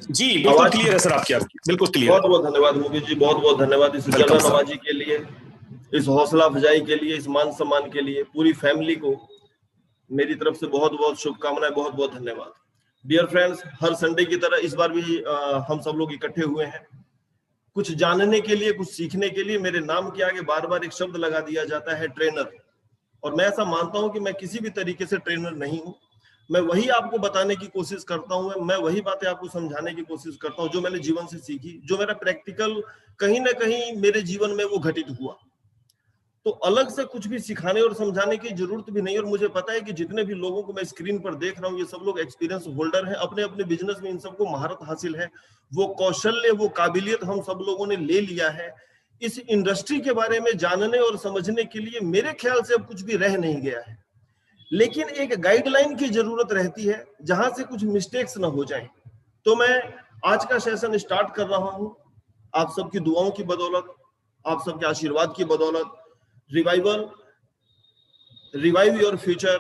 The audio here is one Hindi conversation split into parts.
जी बिल्कुल क्लियर है सर, आपकी बिल्कुल क्लियर। बहुत बहुत धन्यवाद मुकेश जी, बहुत बहुत धन्यवाद इस जल्द नवाजी के लिए, इस हौसला अफजाई के लिए, इस मान सम्मान के लिए। पूरी फैमिली को मेरी तरफ से बहुत बहुत शुभकामनाएं, बहुत बहुत धन्यवाद। डियर फ्रेंड्स, हर संडे की तरह इस बार भी हम सब लोग इकट्ठे हुए हैं कुछ जानने के लिए, कुछ सीखने के लिए। मेरे नाम के आगे बार बार एक शब्द लगा दिया जाता है, ट्रेनर। और मैं ऐसा मानता हूं कि मैं किसी भी तरीके से ट्रेनर नहीं हूं। मैं वही आपको बताने की कोशिश करता हूं, मैं वही बातें आपको समझाने की कोशिश करता हूं जो मैंने जीवन से सीखी, जो मेरा प्रैक्टिकल कहीं ना कहीं मेरे जीवन में वो घटित हुआ। तो अलग से कुछ भी सिखाने और समझाने की जरूरत भी नहीं। और मुझे पता है कि जितने भी लोगों को मैं स्क्रीन पर देख रहा हूँ, ये सब लोग एक्सपीरियंस होल्डर हैं, अपने अपने बिजनेस में इन सबको महारत हासिल है, वो कौशल्य, वो काबिलियत हम सब लोगों ने ले लिया है। इस इंडस्ट्री के बारे में जानने और समझने के लिए मेरे ख्याल से अब कुछ भी रह नहीं गया है, लेकिन एक गाइडलाइन की जरूरत रहती है जहां से कुछ मिस्टेक्स ना हो जाएं। तो मैं आज का सेशन स्टार्ट कर रहा हूं आप सबकी दुआओं की बदौलत, आप सबके आशीर्वाद की बदौलत। Revival, revive your future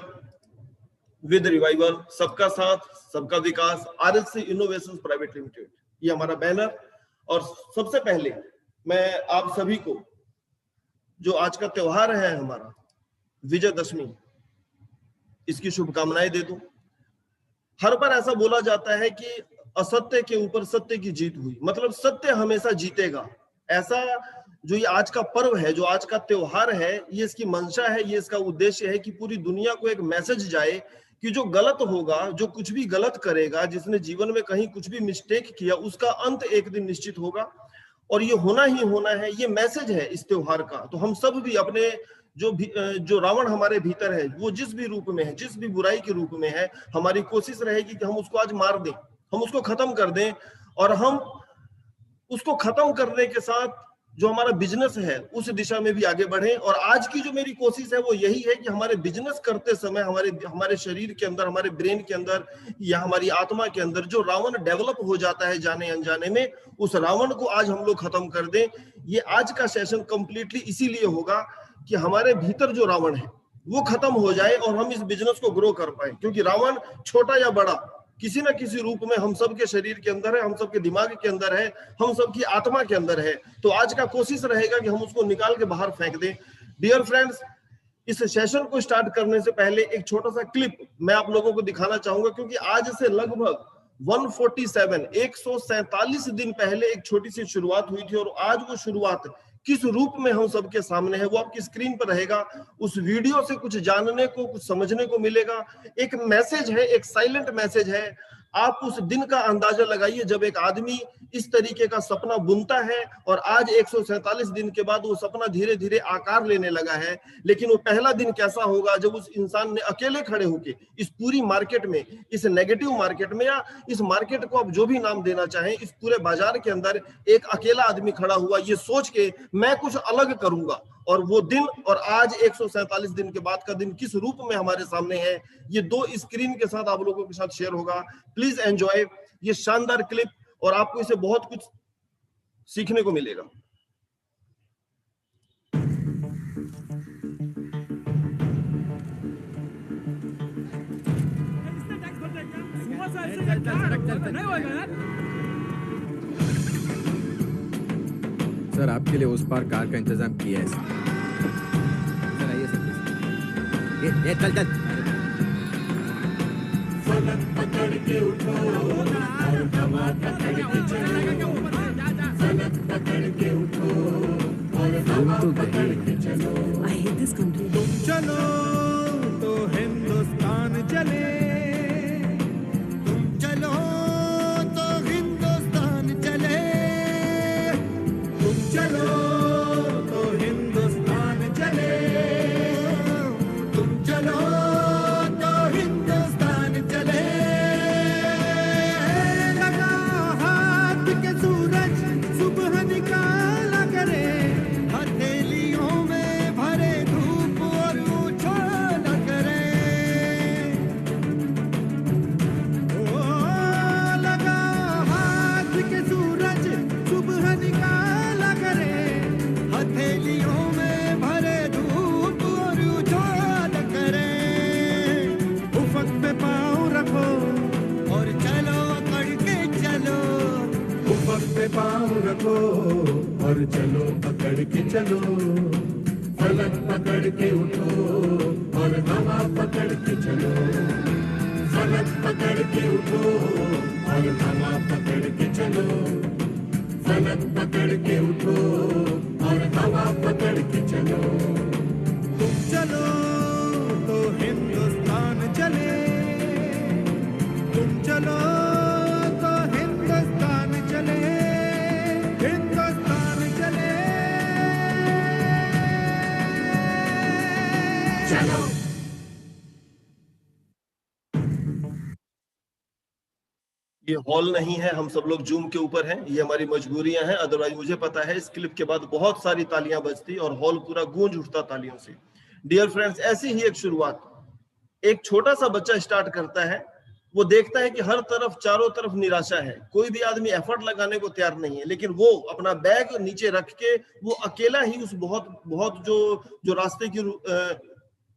with revival, सबका साथ सबका विकास, आरएससी इनोवेशंस प्राइवेट लिमिटेड, ये हमारा बैनर। और सबसे पहले मैं आप सभी को जो आज का त्योहार है हमारा विजयदशमी, इसकी शुभकामनाएं दे दूं। हर बार ऐसा बोला जाता है कि असत्य के ऊपर सत्य की जीत हुई, मतलब सत्य हमेशा जीतेगा। ऐसा जो ये आज का पर्व है, जो आज का त्योहार है, ये इसकी मंशा है, ये इसका उद्देश्य है कि पूरी दुनिया को एक मैसेज जाए कि जो गलत होगा, जो कुछ भी गलत करेगा, जिसने जीवन में कहीं कुछ भी मिस्टेक किया, उसका अंत एक दिन निश्चित होगा और ये होना ही होना है। ये मैसेज है इस त्योहार का। तो हम सब भी अपने जो रावण हमारे भीतर है, वो जिस भी रूप में है, जिस भी बुराई के रूप में है, हमारी कोशिश रहेगी कि हम उसको आज मार दें, हम उसको खत्म कर दें। और हम उसको खत्म करने के साथ जो हमारा बिजनेस है उस दिशा में भी आगे बढ़े। और आज की जो मेरी कोशिश है वो यही है कि हमारे बिजनेस करते समय हमारे शरीर के अंदर, हमारे ब्रेन के अंदर या हमारी आत्मा के अंदर जो रावण डेवलप हो जाता है जाने अनजाने में, उस रावण को आज हम लोग खत्म कर दें। ये आज का सेशन कंप्लीटली इसीलिए होगा कि हमारे भीतर जो रावण है वो खत्म हो जाए और हम इस बिजनेस को ग्रो कर पाए। क्योंकि रावण छोटा या बड़ा किसी ना किसी रूप में हम सबके शरीर के अंदर है, हम सबके दिमाग के अंदर है, हम सबकी आत्मा के अंदर है। तो आज का कोशिश रहेगा कि हम उसको निकाल के बाहर फेंक दें। डियर फ्रेंड्स, इस सेशन को स्टार्ट करने से पहले एक छोटा सा क्लिप मैं आप लोगों को दिखाना चाहूंगा, क्योंकि आज से लगभग 147 दिन पहले एक छोटी सी शुरुआत हुई थी। और आज वो शुरुआत किस रूप में हम सबके सामने है वो आपकी स्क्रीन पर रहेगा। उस वीडियो से कुछ जानने को, कुछ समझने को मिलेगा। एक मैसेज है, एक साइलेंट मैसेज है। आप उस दिन का अंदाजा लगाइए जब एक आदमी इस तरीके का सपना बुनता है और आज 147 दिन के बाद वो सपना धीरे धीरे आकार लेने लगा है। लेकिन वो पहला दिन कैसा होगा जब उस इंसान ने अकेले खड़े होके इस पूरी मार्केट में, इस नेगेटिव मार्केट में, या इस मार्केट को आप जो भी नाम देना चाहें, इस पूरे बाजार के अंदर एक अकेला आदमी खड़ा हुआ ये सोच के मैं कुछ अलग करूंगा। और वो दिन और आज 147 दिन के बाद का दिन किस रूप में हमारे सामने है, ये दो स्क्रीन के साथ आप लोगों के साथ शेयर होगा। प्लीज एंजॉय ये शानदार क्लिप और आपको इसे बहुत कुछ सीखने को मिलेगा। सर आपके लिए उस पार कार का इंतजाम किया है सर। आइए सर। ये चल चल। फलक पकड़ के उठो और धमाका करके चलो, फलक पकड़ के उठो और धमाका करके चलो। I hate this country. तुम चलो तो हिंदुस्तान चले, तुम चलो तो हिंदुस्तान चले, तुम चलो तो हिंदुस्तान चले, तुम चलो तो हिंदुस्तान चले। लगा हाथ के सूरज सुबह निकाला करे, हथेलियों में भरे धूप और पूछो पे पाँव रखो और चलो पकड़ के चलो, फलक पकड़ के उठो और हवा पकड़ के चलो, फलक पकड़ के उठो और हवा पकड़ के चलो, फलक पकड़ के उठो और हवा पकड़ के चलो। तुम चलो तो हिंदुस्तान चले, तुम चलो तो हिंदुस्तान चले, हिंदुस्तान चले, चलो। ये हॉल नहीं है, हम सब लोग जूम के ऊपर हैं, ये हमारी मजबूरियां हैं। अदरवाइज मुझे पता है इस क्लिप के बाद बहुत सारी तालियां बजती और हॉल पूरा गूंज उठता तालियों से। डियर फ्रेंड्स, ऐसी ही एक शुरुआत एक छोटा सा बच्चा स्टार्ट करता है। वो देखता है कि हर तरफ चारों तरफ निराशा है, कोई भी आदमी एफर्ट लगाने को तैयार नहीं है, लेकिन वो अपना बैग नीचे रख के वो अकेला ही उस बहुत जो रास्ते की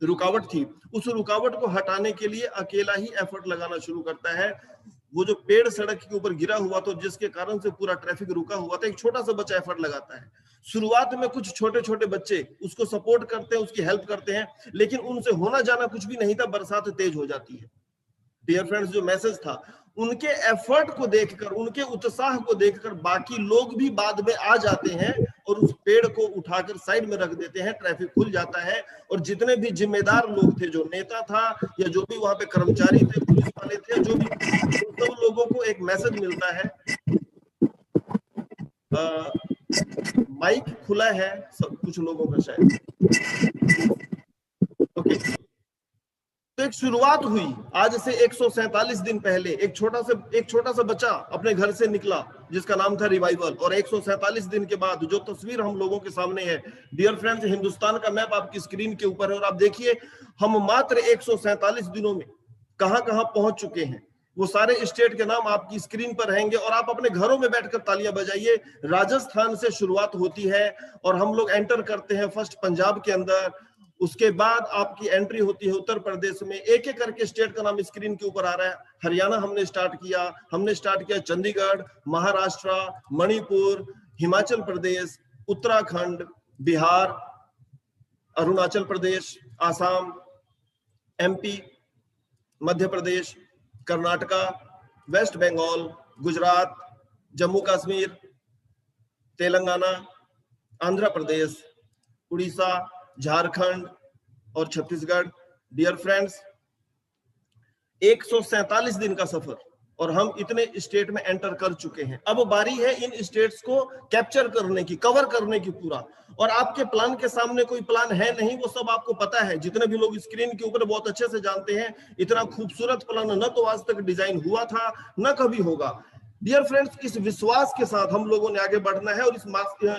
रुकावट थी, उस रुकावट को हटाने के लिए अकेला ही एफर्ट लगाना शुरू करता है। वो जो पेड़ सड़क के ऊपर गिरा हुआ था जिसके कारण से पूरा ट्रैफिक रुका हुआ था, एक छोटा सा बच्चा एफर्ट लगाता है। शुरुआत में कुछ छोटे छोटे बच्चे उसको सपोर्ट करते हैं, उसकी हेल्प करते हैं, लेकिन उनसे होना जाना कुछ भी नहीं था, बरसात तेज हो जाती है। डियर फ्रेंड्स, जो मैसेज था, उनके एफर्ट को देखकर, उनके उत्साह को देखकर बाकी लोग भी बाद में आ जाते हैं और उस पेड़ को उठाकर साइड में रख देते हैं, ट्रैफिक खुल जाता है। और जितने भी जिम्मेदार लोग थे, जो नेता था या जो भी वहां पे कर्मचारी थे, पुलिस वाले थे, जो भी, सब लोगों को एक मैसेज मिलता है। माइक खुला है सब कुछ लोगों का शायद। ओके, तो एक शुरुआत हुई आज से 147 दिन पहले। एक छोटा सा बच्चा अपने घर से निकला जिसका नाम था रिवाइवल, और 147 दिन के बाद जो तस्वीर हम लोगों के सामने है, डियर फ्रेंड्स, हिंदुस्तान का मैप आपकी स्क्रीन के ऊपर है और आप देखिए हम मात्र 147 दिनों में कहां कहां पहुंच चुके हैं। वो सारे स्टेट के नाम आपकी स्क्रीन पर रहेंगे और आप अपने घरों में बैठकर तालियां बजाइए। राजस्थान से शुरुआत होती है और हम लोग एंटर करते हैं फर्स्ट पंजाब के अंदर, उसके बाद आपकी एंट्री होती है उत्तर प्रदेश में। एक एक करके स्टेट का नाम स्क्रीन के ऊपर आ रहा है। हरियाणा हमने स्टार्ट किया चंडीगढ़, महाराष्ट्र, मणिपुर, हिमाचल प्रदेश, उत्तराखंड, बिहार, अरुणाचल प्रदेश, आसाम, एमपी, मध्य प्रदेश, कर्नाटका, वेस्ट बंगाल, गुजरात, जम्मू कश्मीर, तेलंगाना, आंध्र प्रदेश, उड़ीसा, झारखंड और छत्तीसगढ़। डियर फ्रेंड्स, 147 दिन का सफर और हम इतने स्टेट में एंटर कर चुके हैं। अब बारी है इन स्टेट्स को कैप्चर करने की, कवर करने की पूरा। और आपके प्लान के सामने कोई प्लान है नहीं, वो सब आपको पता है। जितने भी लोग स्क्रीन के ऊपर बहुत अच्छे से जानते हैं, इतना खूबसूरत प्लान न तो आज तक डिजाइन हुआ था, न कभी होगा। डियर फ्रेंड्स, इस विश्वास के साथ हम लोगों ने आगे बढ़ना है और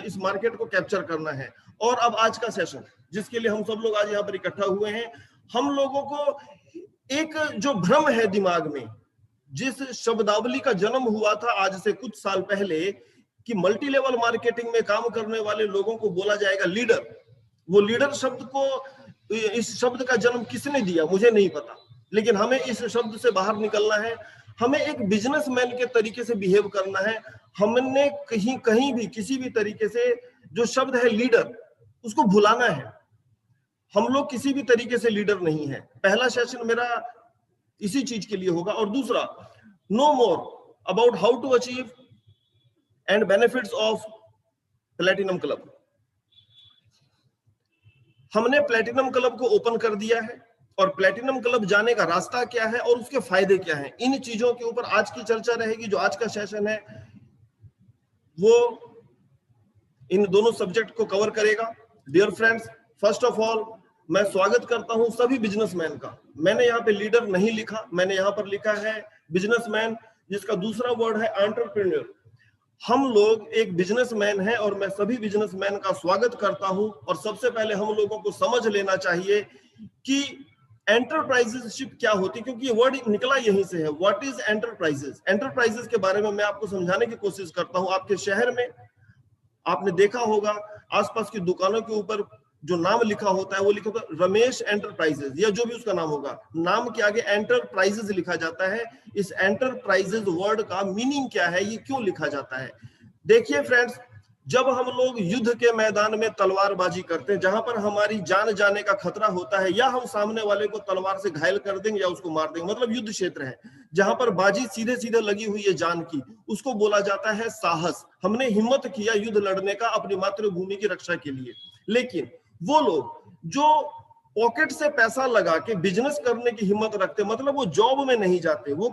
इस मार्केट को कैप्चर करना है। और अब आज का सेशन जिसके लिए हम सब लोग आज यहाँ पर इकट्ठा हुए हैं, हम लोगों को एक जो भ्रम है दिमाग में, जिस शब्दावली का जन्म हुआ था आज से कुछ साल पहले कि मल्टी लेवल मार्केटिंग में काम करने वाले लोगों को बोला जाएगा लीडर। वो लीडर शब्द को, इस शब्द का जन्म किसने दिया मुझे नहीं पता, लेकिन हमें इस शब्द से बाहर निकलना है। हमें एक बिजनेसमैन के तरीके से बिहेव करना है। हमने कहीं भी किसी भी तरीके से जो शब्द है लीडर, उसको भुलाना है। हम लोग किसी भी तरीके से लीडर नहीं है। पहला सेशन मेरा इसी चीज के लिए होगा। और दूसरा, know more about how to achieve and benefits of platinum club. हमने प्लैटिनम क्लब को ओपन कर दिया है और प्लैटिनम क्लब जाने का रास्ता क्या है और उसके फायदे क्या हैं, इन चीजों के ऊपर आज की चर्चा रहेगी। जो आज का सेशन है वो इन दोनों सब्जेक्ट को कवर करेगा। Dear friends, first of all मैं स्वागत करता हूं सभी बिजनेसमैन का। मैंने यहाँ पे लीडर नहीं लिखा, मैंने यहाँ पर लिखा है बिजनेसमैन, जिसका दूसरा वर्ड है एंटरप्रेन्योर। हम लोग एक बिजनेसमैन हैं और मैं सभी बिजनेसमैन का स्वागत करता हूं। और सबसे पहले हम लोगों को समझ लेना चाहिए कि एंटरप्राइजेसशिप क्या होती है, क्योंकि ये वर्ड निकला यहीं से है। What is enterprises? एंटरप्राइजेस के बारे में मैं आपको समझाने की कोशिश करता हूं। आपके शहर में आपने देखा होगा आसपास की दुकानों के ऊपर जो नाम लिखा होता है वो लिखा होता है रमेश एंटरप्राइजेस, या जो भी उसका नाम होगा, नाम के आगे एंटरप्राइजेस लिखा जाता है। इस एंटरप्राइजेस वर्ड का मीनिंग क्या है, ये क्यों लिखा जाता है? देखिए फ्रेंड्स, जब हम लोग युद्ध के मैदान में तलवारबाजी करते हैं, जहां पर हमारी जान जाने का खतरा होता है, या हम सामने वाले को तलवार से घायल कर देंगे या उसको मार देंगे, मतलब युद्ध क्षेत्र है जहां पर बाजी सीधे सीधे लगी हुई है जान की, उसको बोला जाता है साहस। हमने हिम्मत किया युद्ध लड़ने का अपनी मातृभूमि की रक्षा के लिए। लेकिन वो लोग जो पॉकेट से पैसा लगा के बिजनेस करने की हिम्मत रखते, मतलब वो जॉब में नहीं जाते, वो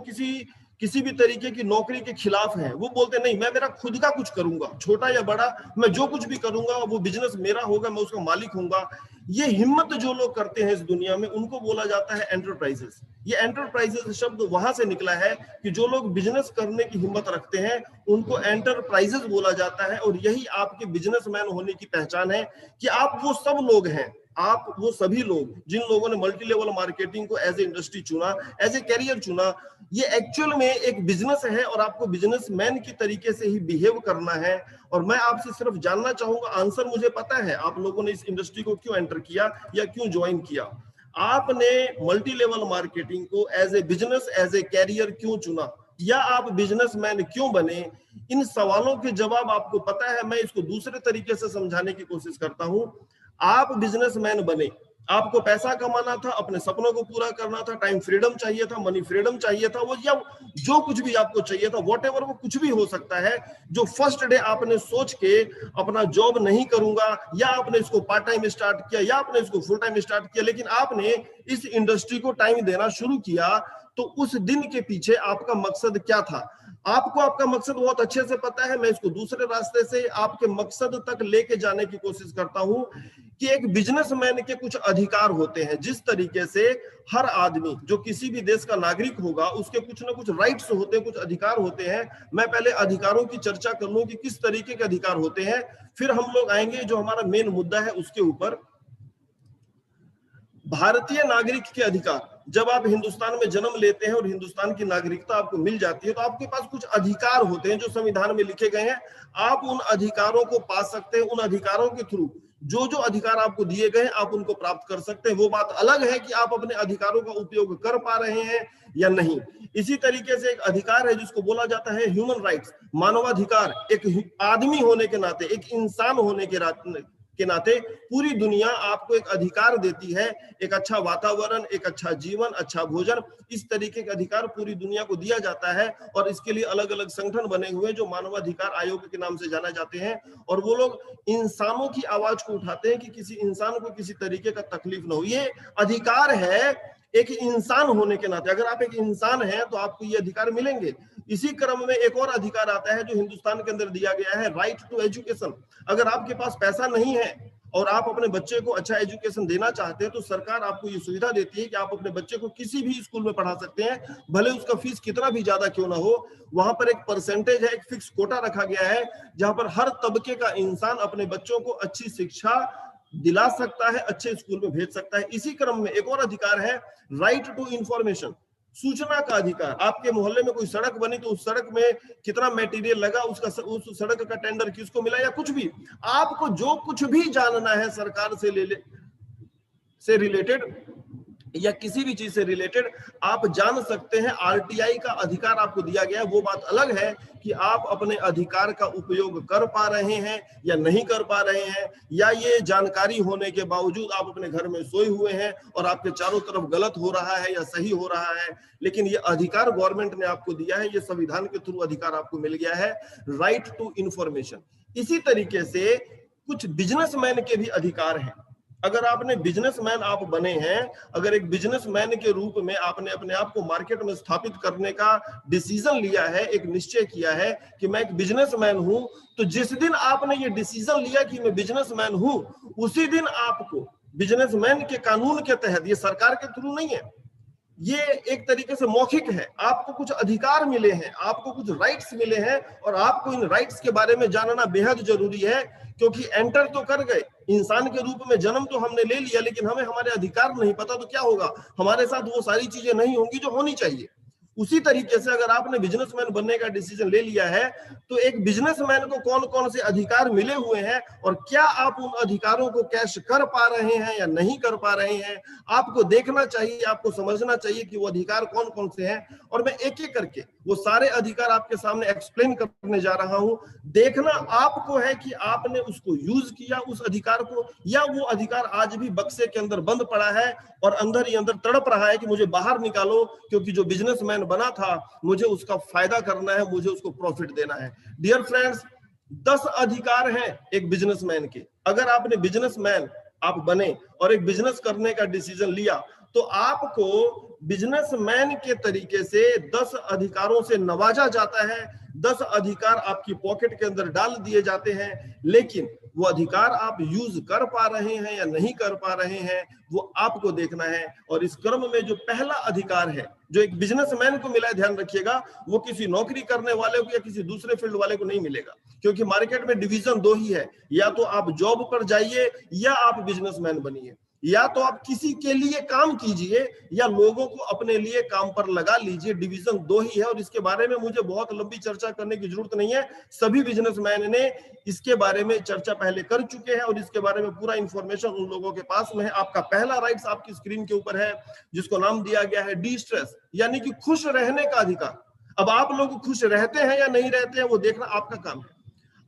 किसी भी तरीके की नौकरी के खिलाफ हैं, वो बोलते नहीं मैं मेरा खुद का कुछ करूंगा, छोटा या बड़ा, मैं जो कुछ भी करूंगा वो बिजनेस मेरा होगा, मैं उसका मालिक होऊंगा। ये हिम्मत जो लोग करते हैं इस दुनिया में, उनको बोला जाता है एंटरप्राइजेस। ये एंटरप्राइजेस शब्द वहां से निकला है कि जो लोग बिजनेस करने की हिम्मत रखते हैं उनको एंटरप्राइजेस बोला जाता है। और यही आपके बिजनेसमैन होने की पहचान है कि आप वो सब लोग हैं, आप वो सभी लोग जिन लोगों ने मल्टी लेवल मार्केटिंग को एज ए इंडस्ट्री चुना, एज ए कैरियर चुना। ये एक्चुअल में एक बिजनेस है और आपको बिजनेसमैन की तरीके से ही बिहेव करना है। और मैं आपसे सिर्फ जानना चाहूंगा, आंसर मुझे पता है, आप लोगों ने इस इंडस्ट्री को क्यों एंटर किया या क्यों ज्वाइन किया। आपने मल्टी लेवल मार्केटिंग को as a business, as a career क्यों चुना, या आप बिजनेसमैन क्यों बने। इन सवालों के जवाब आपको पता है। मैं इसको दूसरे तरीके से समझाने की कोशिश करता हूं। आप बिजनेसमैन बने, आपको पैसा कमाना था, अपने सपनों को पूरा करना था, टाइम फ्रीडम चाहिए था, मनी फ्रीडम चाहिए था, वो या जो कुछ भी आपको चाहिए था, व्हाटएवर, वो कुछ भी हो सकता है। जो फर्स्ट डे आपने सोच के अपना जॉब नहीं करूंगा, या आपने इसको पार्ट टाइम स्टार्ट किया, या आपने इसको फुल टाइम स्टार्ट किया, लेकिन आपने इस इंडस्ट्री को टाइम देना शुरू किया, तो उस दिन के पीछे आपका मकसद क्या था। आपको आपका मकसद बहुत अच्छे से पता है। मैं इसको दूसरे रास्ते से आपके मकसद तक लेके जाने की कोशिश करता हूं कि एक बिजनेसमैन के कुछ अधिकार होते हैं। जिस तरीके से हर आदमी जो किसी भी देश का नागरिक होगा उसके कुछ ना कुछ राइट्स होते हैं, कुछ अधिकार होते हैं। मैं पहले अधिकारों की चर्चा कर लूं कि किस तरीके के अधिकार होते हैं, फिर हम लोग आएंगे जो हमारा मेन मुद्दा है उसके ऊपर। भारतीय नागरिक के अधिकार, जब आप हिंदुस्तान में जन्म लेते हैं और हिंदुस्तान की नागरिकता आपको मिल जाती है, तो आपके पास कुछ अधिकार होते हैं जो संविधान में लिखे गए हैं। आप उन अधिकारों को पा सकते हैं। उन अधिकारों के थ्रू जो जो अधिकार आपको दिए गए आप उनको प्राप्त कर सकते हैं। वो बात अलग है कि आप अपने अधिकारों का उपयोग कर पा रहे हैं या नहीं। इसी तरीके से एक अधिकार है जिसको बोला जाता है ह्यूमन राइट्स, मानवाधिकार। एक आदमी होने के नाते, एक इंसान होने के नाते पूरी दुनिया आपको एक अधिकार देती है, एक अच्छा वातावरण, एक अच्छा जीवन, अच्छा भोजन। इस तरीके के अधिकार पूरी दुनिया को दिया जाता है और इसके लिए अलग अलग संगठन बने हुए हैं जो मानवाधिकार आयोग के नाम से जाने जाते हैं। और वो लोग इंसानों की आवाज को उठाते हैं कि किसी इंसान को किसी तरीके का तकलीफ ना हो। ये अधिकार है एक इंसान होने के नाते। अगर आप एक इंसान हैं तो आपको ये अधिकार मिलेंगे। इसी क्रम में एक और अधिकार आता है जो हिंदुस्तान के अंदर दिया गया है, राइट टू एजुकेशन। अगर आपके पास पैसा नहीं है और आप अपने बच्चे को अच्छा एजुकेशन देना चाहते हैं तो सरकार आपको ये सुविधा देती है कि आप अपने बच्चे को किसी भी स्कूल में पढ़ा सकते हैं, भले उसका फीस कितना भी ज्यादा क्यों ना हो। वहां पर एक परसेंटेज है, एक फिक्स कोटा रखा गया है जहां पर हर तबके का इंसान अपने बच्चों को अच्छी शिक्षा दिला सकता है, अच्छे स्कूल में भेज सकता है। इसी क्रम में एक और अधिकार है, राइट टू इंफॉर्मेशन, सूचना का अधिकार। आपके मोहल्ले में कोई सड़क बनी तो उस सड़क में कितना मटेरियल लगा, उस सड़क का टेंडर किसको मिला, या कुछ भी आपको जो कुछ भी जानना है सरकार से रिलेटेड या किसी भी चीज से रिलेटेड आप जान सकते हैं। आरटीआई का अधिकार आपको दिया गया है। वो बात अलग है कि आप अपने अधिकार का उपयोग कर पा रहे हैं या नहीं कर पा रहे हैं, या ये जानकारी होने के बावजूद आप अपने घर में सोए हुए हैं और आपके चारों तरफ गलत हो रहा है या सही हो रहा है। लेकिन ये अधिकार गवर्नमेंट ने आपको दिया है, ये संविधान के थ्रू अधिकार आपको मिल गया है, राइट टू इंफॉर्मेशन। इसी तरीके से कुछ बिजनेसमैन के भी अधिकार हैं। अगर आपने बिजनेसमैन आप बने हैं, अगर एक बिजनेसमैन के रूप में आपने अपने आप को मार्केट में स्थापित करने का डिसीजन लिया है, एक निश्चय किया है कि मैं एक बिजनेसमैन हूं, तो जिस दिन आपने ये डिसीजन लिया कि मैं बिजनेसमैन हूं, उसी दिन आपको बिजनेसमैन के कानून के तहत, ये सरकार के थ्रू नहीं है, ये एक तरीके से मौखिक है, आपको कुछ अधिकार मिले हैं, आपको कुछ राइट्स मिले हैं और आपको इन राइट्स के बारे में जानना बेहद जरूरी है। क्योंकि एंटर तो कर गए, इंसान के रूप में जन्म तो हमने ले लिया, लेकिन हमें हमारे अधिकार नहीं पता, तो क्या होगा, हमारे साथ वो सारी चीजें नहीं होंगी जो होनी चाहिए। उसी तरीके से अगर आपने बिजनेसमैन बनने का डिसीजन ले लिया है तो एक बिजनेसमैन को कौन कौन से अधिकार मिले हुए हैं और क्या आप उन अधिकारों को कैश कर पा रहे हैं या नहीं कर पा रहे हैं, आपको देखना चाहिए, आपको समझना चाहिए कि वो अधिकार कौन कौन से हैं। और मैं एक एक करके वो सारे अधिकार आपके सामने एक्सप्लेन करने जा रहा हूं। देखना आपको है कि आपने उसको यूज किया उस अधिकार को, या वो अधिकार आज भी बक्से के अंदर बंद पड़ा है और अंदर ही अंदर तड़प रहा है कि मुझे बाहर निकालो, क्योंकि जो बिजनेसमैन बना था मुझे उसका फायदा करना है, मुझे उसको प्रॉफिट देना है। डियर फ्रेंड्स, 10 अधिकार हैं एक बिजनेसमैन के। अगर आपने बिजनेसमैन आप बने और एक बिजनेस करने का डिसीजन लिया तो आपको बिजनेसमैन के तरीके से 10 अधिकारों से नवाजा जाता है, 10 अधिकार आपकी पॉकेट के अंदर डाल दिए जाते हैं, लेकिन वो अधिकार आप यूज कर पा रहे हैं या नहीं कर पा रहे हैं वो आपको देखना है। और इस क्रम में जो पहला अधिकार है जो एक बिजनेसमैन को मिला है, ध्यान रखिएगा, वो किसी नौकरी करने वाले को या किसी दूसरे फील्ड वाले को नहीं मिलेगा, क्योंकि मार्केट में डिवीजन 2 ही है, या तो आप जॉब पर जाइए या आप बिजनेसमैन बनिए, या तो आप किसी के लिए काम कीजिए या लोगों को अपने लिए काम पर लगा लीजिए। डिवीजन 2 ही है और इसके बारे में मुझे बहुत लंबी चर्चा करने की जरूरत नहीं है, सभी बिजनेसमैन ने इसके बारे में चर्चा पहले कर चुके हैं और इसके बारे में पूरा इंफॉर्मेशन उन लोगों के पास में है। आपका पहला राइट्स आपकी स्क्रीन के ऊपर है जिसको नाम दिया गया है डी स्ट्रेस, यानी कि खुश रहने का अधिकार। अब आप लोग खुश रहते हैं या नहीं रहते हैं वो देखना आपका काम है।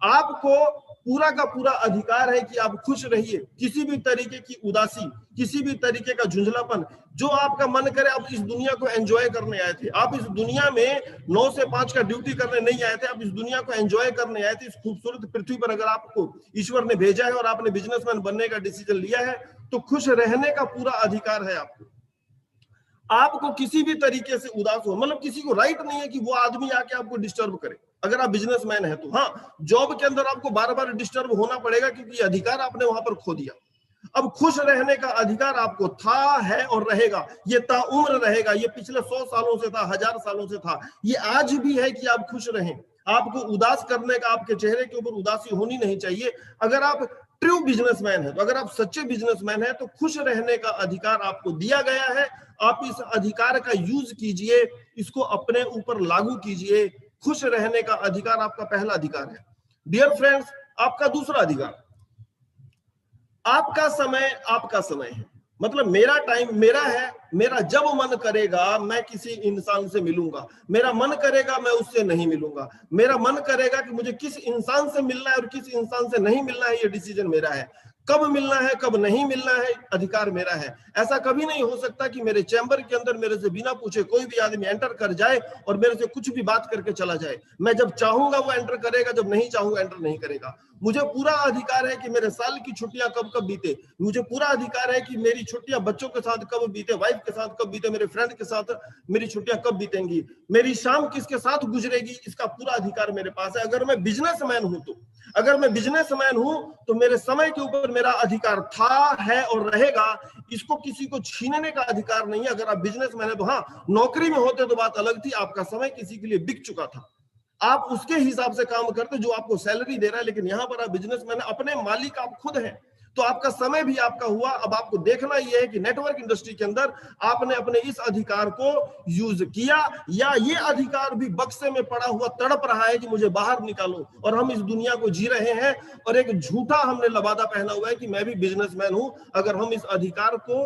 आपको पूरा का पूरा अधिकार है कि आप खुश रहिए, किसी भी तरीके की उदासी, किसी भी तरीके का झुंझलापन, जो आपका मन करे। आप इस दुनिया को एंजॉय करने आए थे, आप इस दुनिया में 9 से 5 का ड्यूटी करने नहीं आए थे, आप इस दुनिया को एंजॉय करने आए थे। इस खूबसूरत पृथ्वी पर अगर आपको ईश्वर ने भेजा है और आपने बिजनेसमैन बनने का डिसीजन लिया है तो खुश रहने का पूरा अधिकार है आपको। आपको किसी भी तरीके से उदास हो, मतलब किसी को राइट नहीं है कि वो आदमी आके आपको डिस्टर्ब करे। अगर आप बिजनेसमैन है तो हाँ, जॉब के अंदर आपको बार बार डिस्टर्ब होना पड़ेगा क्योंकि अधिकार आपने वहां पर खो दिया। अब खुश रहने का अधिकार आपको था, है और रहेगा, ये ताउम्र रहेगा। ये पिछले 100 सालों से था, 1000 सालों से था, ये आज भी है कि आप खुश रहें। आपको उदास करने का, आपके चेहरे के ऊपर उदासी होनी नहीं चाहिए। अगर आप ट्रू बिजनेसमैन है तो, अगर आप सच्चे बिजनेसमैन है तो खुश रहने का अधिकार आपको दिया गया है। आप इस अधिकार का यूज कीजिए, इसको अपने ऊपर लागू कीजिए। खुश रहने का अधिकार आपका पहला अधिकार है। डियर फ्रेंड्स, आपका दूसरा अधिकार, आपका समय है। मतलब मेरा टाइम मेरा है, मेरा जब मन करेगा मैं किसी इंसान से मिलूंगा, मेरा मन करेगा मैं उससे नहीं मिलूंगा, मेरा मन करेगा कि मुझे किस इंसान से मिलना है और किस इंसान से नहीं मिलना है, ये डिसीजन मेरा है। कब मिलना है कब नहीं मिलना है अधिकार मेरा है। ऐसा कभी नहीं हो सकता कि मेरे चैम्बर के अंदर मेरे से बिना पूछे कोई भी आदमी एंटर कर जाए और मेरे से कुछ भी बात करके चला जाए। मैं जब चाहूंगा वो एंटर करेगा, जब नहीं चाहूंगा एंटर नहीं करेगा। मुझे पूरा अधिकार है कि मेरे साल की छुट्टियां कब कब बीते, मुझे पूरा अधिकार है कि मेरी छुट्टियां बच्चों के साथ कब बीते, वाइफ के साथ कब बीते, मेरे फ्रेंड के साथ मेरी छुट्टियां कब बीतेंगी, मेरी शाम किसके साथ गुजरेगी, इसका पूरा अधिकार मेरे पास है। अगर मैं बिजनेसमैन हूं तो, अगर मैं बिजनेसमैन हूं तो मेरे समय के ऊपर मेरा अधिकार था, है और रहेगा। इसको किसी को छीनने का अधिकार नहीं है। अगर आप बिजनेसमैन है तो हाँ, नौकरी में होते तो बात अलग थी, आपका समय किसी के लिए बिक चुका था, आप उसके हिसाब से काम करते जो आपको सैलरी दे रहा है। लेकिन यहाँ पर आप बिजनेसमैन, अपने मालिक आप खुद हैं, तो आपका समय भी आपका हुआ। अब आपको देखना यह है कि नेटवर्क इंडस्ट्री के अंदर आपने अपने इस अधिकार को यूज किया या ये अधिकार भी बक्से में पड़ा हुआ तड़प रहा है कि मुझे बाहर निकालो। और हम इस दुनिया को जी रहे हैं और एक झूठा हमने लबादा पहना हुआ है कि मैं भी बिजनेसमैन हूं, अगर हम इस अधिकार को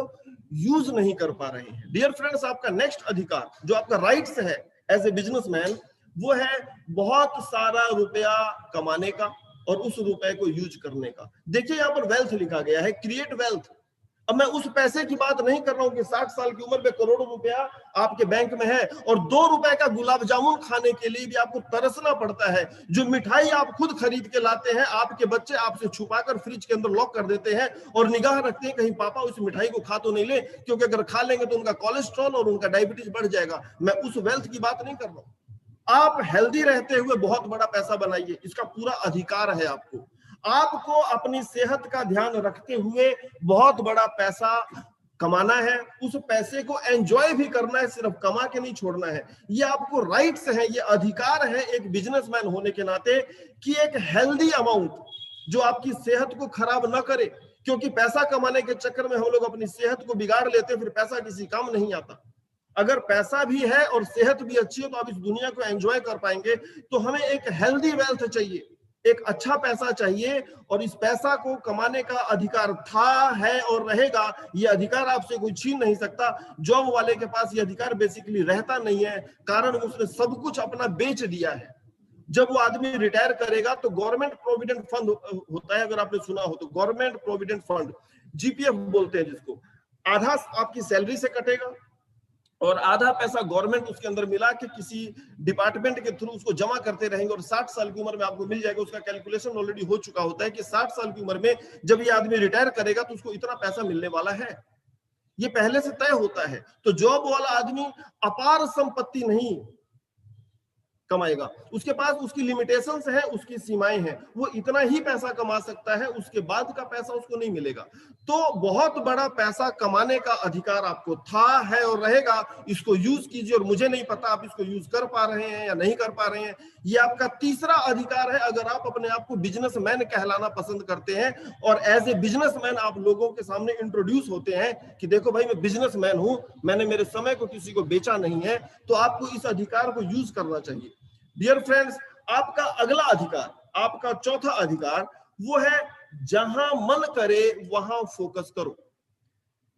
यूज नहीं कर पा रहे हैं। डियर फ्रेंड्स, आपका नेक्स्ट अधिकार जो आपका राइट्स है एज ए बिजनेसमैन, वो है बहुत सारा रुपया कमाने का और उस रुपए को यूज करने का। देखिए यहाँ पर वेल्थ लिखा गया है, क्रिएट वेल्थ। अब मैं उस पैसे की बात नहीं कर रहा हूं कि 60 साल की उम्र में करोड़ों रुपया आपके बैंक में है और 2 रुपए का गुलाब जामुन खाने के लिए भी आपको तरसना पड़ता है। जो मिठाई आप खुद खरीद के लाते हैं, आपके बच्चे आपसे छुपाकर फ्रिज के अंदर लॉक कर देते हैं और निगाह रखते हैं कहीं पापा उस मिठाई को खा तो नहीं ले, क्योंकि अगर खा लेंगे तो उनका कोलेस्ट्रॉल और उनका डायबिटीज बढ़ जाएगा। मैं उस वेल्थ की बात नहीं कर रहा हूं। आप हेल्दी रहते हुए बहुत बड़ा पैसा बनाइए, इसका पूरा अधिकार है आपको। आपको अपनी सेहत का ध्यान रखते हुए बहुत बड़ा पैसा कमाना है, उस पैसे को एंजॉय भी करना है, सिर्फ कमा के नहीं छोड़ना है। ये आपको राइट्स है, ये अधिकार है एक बिजनेसमैन होने के नाते कि एक हेल्दी अमाउंट जो आपकी सेहत को खराब ना करे, क्योंकि पैसा कमाने के चक्कर में हम लोग अपनी सेहत को बिगाड़ लेते हैं, फिर पैसा किसी काम नहीं आता। अगर पैसा भी है और सेहत भी अच्छी है तो आप इस दुनिया को एंजॉय कर पाएंगे। तो हमें एक हेल्दी वेल्थ चाहिए, एक अच्छा पैसा चाहिए, और इस पैसा को कमाने का अधिकार था, है और रहेगा। ये अधिकार आपसे कोई छीन नहीं सकता। जॉब वाले के पास ये अधिकार बेसिकली रहता नहीं है, कारण उसने सब कुछ अपना बेच दिया है। जब वो आदमी रिटायर करेगा तो गवर्नमेंट प्रोविडेंट फंड होता है, अगर आपने सुना हो तो, गवर्नमेंट प्रोविडेंट फंड, जीपीएफ बोलते हैं जिसको, आधा आपकी सैलरी से कटेगा और आधा पैसा गवर्नमेंट उसके अंदर मिला के किसी डिपार्टमेंट के थ्रू उसको जमा करते रहेंगे, और 60 साल की उम्र में आपको मिल जाएगा। उसका कैलकुलेशन ऑलरेडी हो चुका होता है कि 60 साल की उम्र में जब ये आदमी रिटायर करेगा तो उसको इतना पैसा मिलने वाला है, ये पहले से तय होता है। तो जॉब वाला आदमी अपार संपत्ति नहीं कमाएगा, उसके पास उसकी लिमिटेशंस है, उसकी सीमाएं हैं, वो इतना ही पैसा कमा सकता है, उसके बाद का पैसा उसको नहीं मिलेगा। तो बहुत बड़ा पैसा कमाने का अधिकार आपको था, है और रहेगा। इसको यूज कीजिए, और मुझे नहीं पता आप इसको यूज कर पा रहे हैं या नहीं कर पा रहे हैं। ये आपका तीसरा अधिकार है। अगर आप अपने आप को बिजनेसमैन कहलाना पसंद करते हैं और एज ए बिजनेसमैन आप लोगों के सामने इंट्रोड्यूस होते हैं कि देखो भाई मैं बिजनेसमैन हूं, मैंने मेरे समय को किसी को बेचा नहीं है, तो आपको इस अधिकार को यूज करना चाहिए। डियर फ्रेंड्स, आपका अगला अधिकार, आपका चौथा अधिकार, वो है जहां मन करे वहां फोकस करो।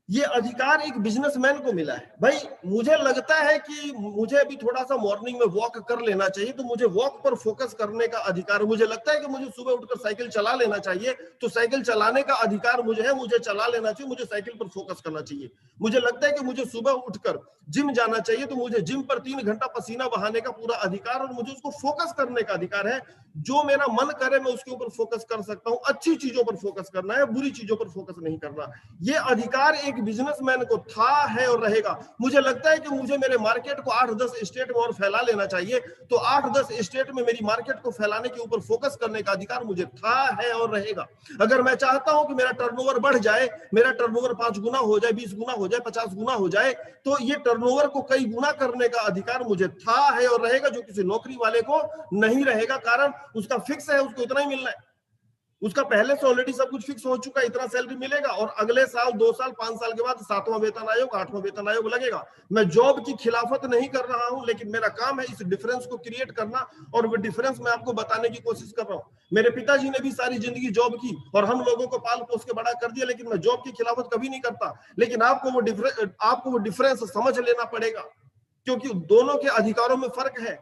ये अधिकार एक बिजनेसमैन को मिला है। भाई मुझे लगता है कि मुझे अभी थोड़ा सा मॉर्निंग में वॉक कर लेना चाहिए, तो मुझे वॉक पर फोकस करने का अधिकार, मुझे लगता है कि मुझे सुबह उठकर साइकिल चला लेना चाहिए, तो साइकिल चलाने का अधिकार मुझे है, मुझे चला लेना चाहिए, मुझे साइकिल पर फोकस करना चाहिए। मुझे लगता है कि मुझे सुबह उठकर जिम जाना चाहिए, तो मुझे जिम पर 3 घंटा पसीना बहाने का पूरा अधिकार और मुझे उसको फोकस करने का अधिकार है। जो मेरा मन करे मैं उसके ऊपर फोकस कर सकता हूं। अच्छी चीजों पर फोकस करना है, बुरी चीजों पर फोकस नहीं करना। ये अधिकार एक बिजनेसमैन को था, है और रहेगा। मुझे लगता है कि मुझे मेरे मार्केट को 8-10 स्टेट में और फैला लेना चाहिए, तो 8-10 स्टेट में मेरी मार्केट को फैलाने के ऊपर फोकस करने का अधिकार मुझे था, है और रहेगा। अगर मैं चाहता हूं कि मेरा टर्नओवर बढ़ जाए, मेरा टर्नओवर 5 गुना हो जाए, 20 गुना हो जाए, 50 गुना हो जाए, तो ये टर्नओवर को कई गुना करने का अधिकार मुझे था, है और रहेगा, जो किसी नौकरी वाले को नहीं रहेगा। कारण उसका फिक्स है, उसको इतना ही मिलना है, उसका पहले से ऑलरेडी सब कुछ फिक्स हो चुका है, इतना सैलरी मिलेगा, और अगले साल 2 साल 5 साल के बाद 7वां वेतन आयोग 8वां वेतन आयोग लगेगा। मैं जॉब की खिलाफत नहीं कर रहा हूं, लेकिन मेरा काम है इस डिफरेंस को क्रिएट करना, और वो डिफरेंस मैं आपको बताने की कोशिश कर रहा हूं। मेरे पिताजी ने भी सारी जिंदगी जॉब की और हम लोगों को पाल पोस के बड़ा कर दिया, लेकिन मैं जॉब की खिलाफत कभी नहीं करता। लेकिन आपको वो डिफरेंस समझ लेना पड़ेगा, क्योंकि दोनों के अधिकारों में फर्क है।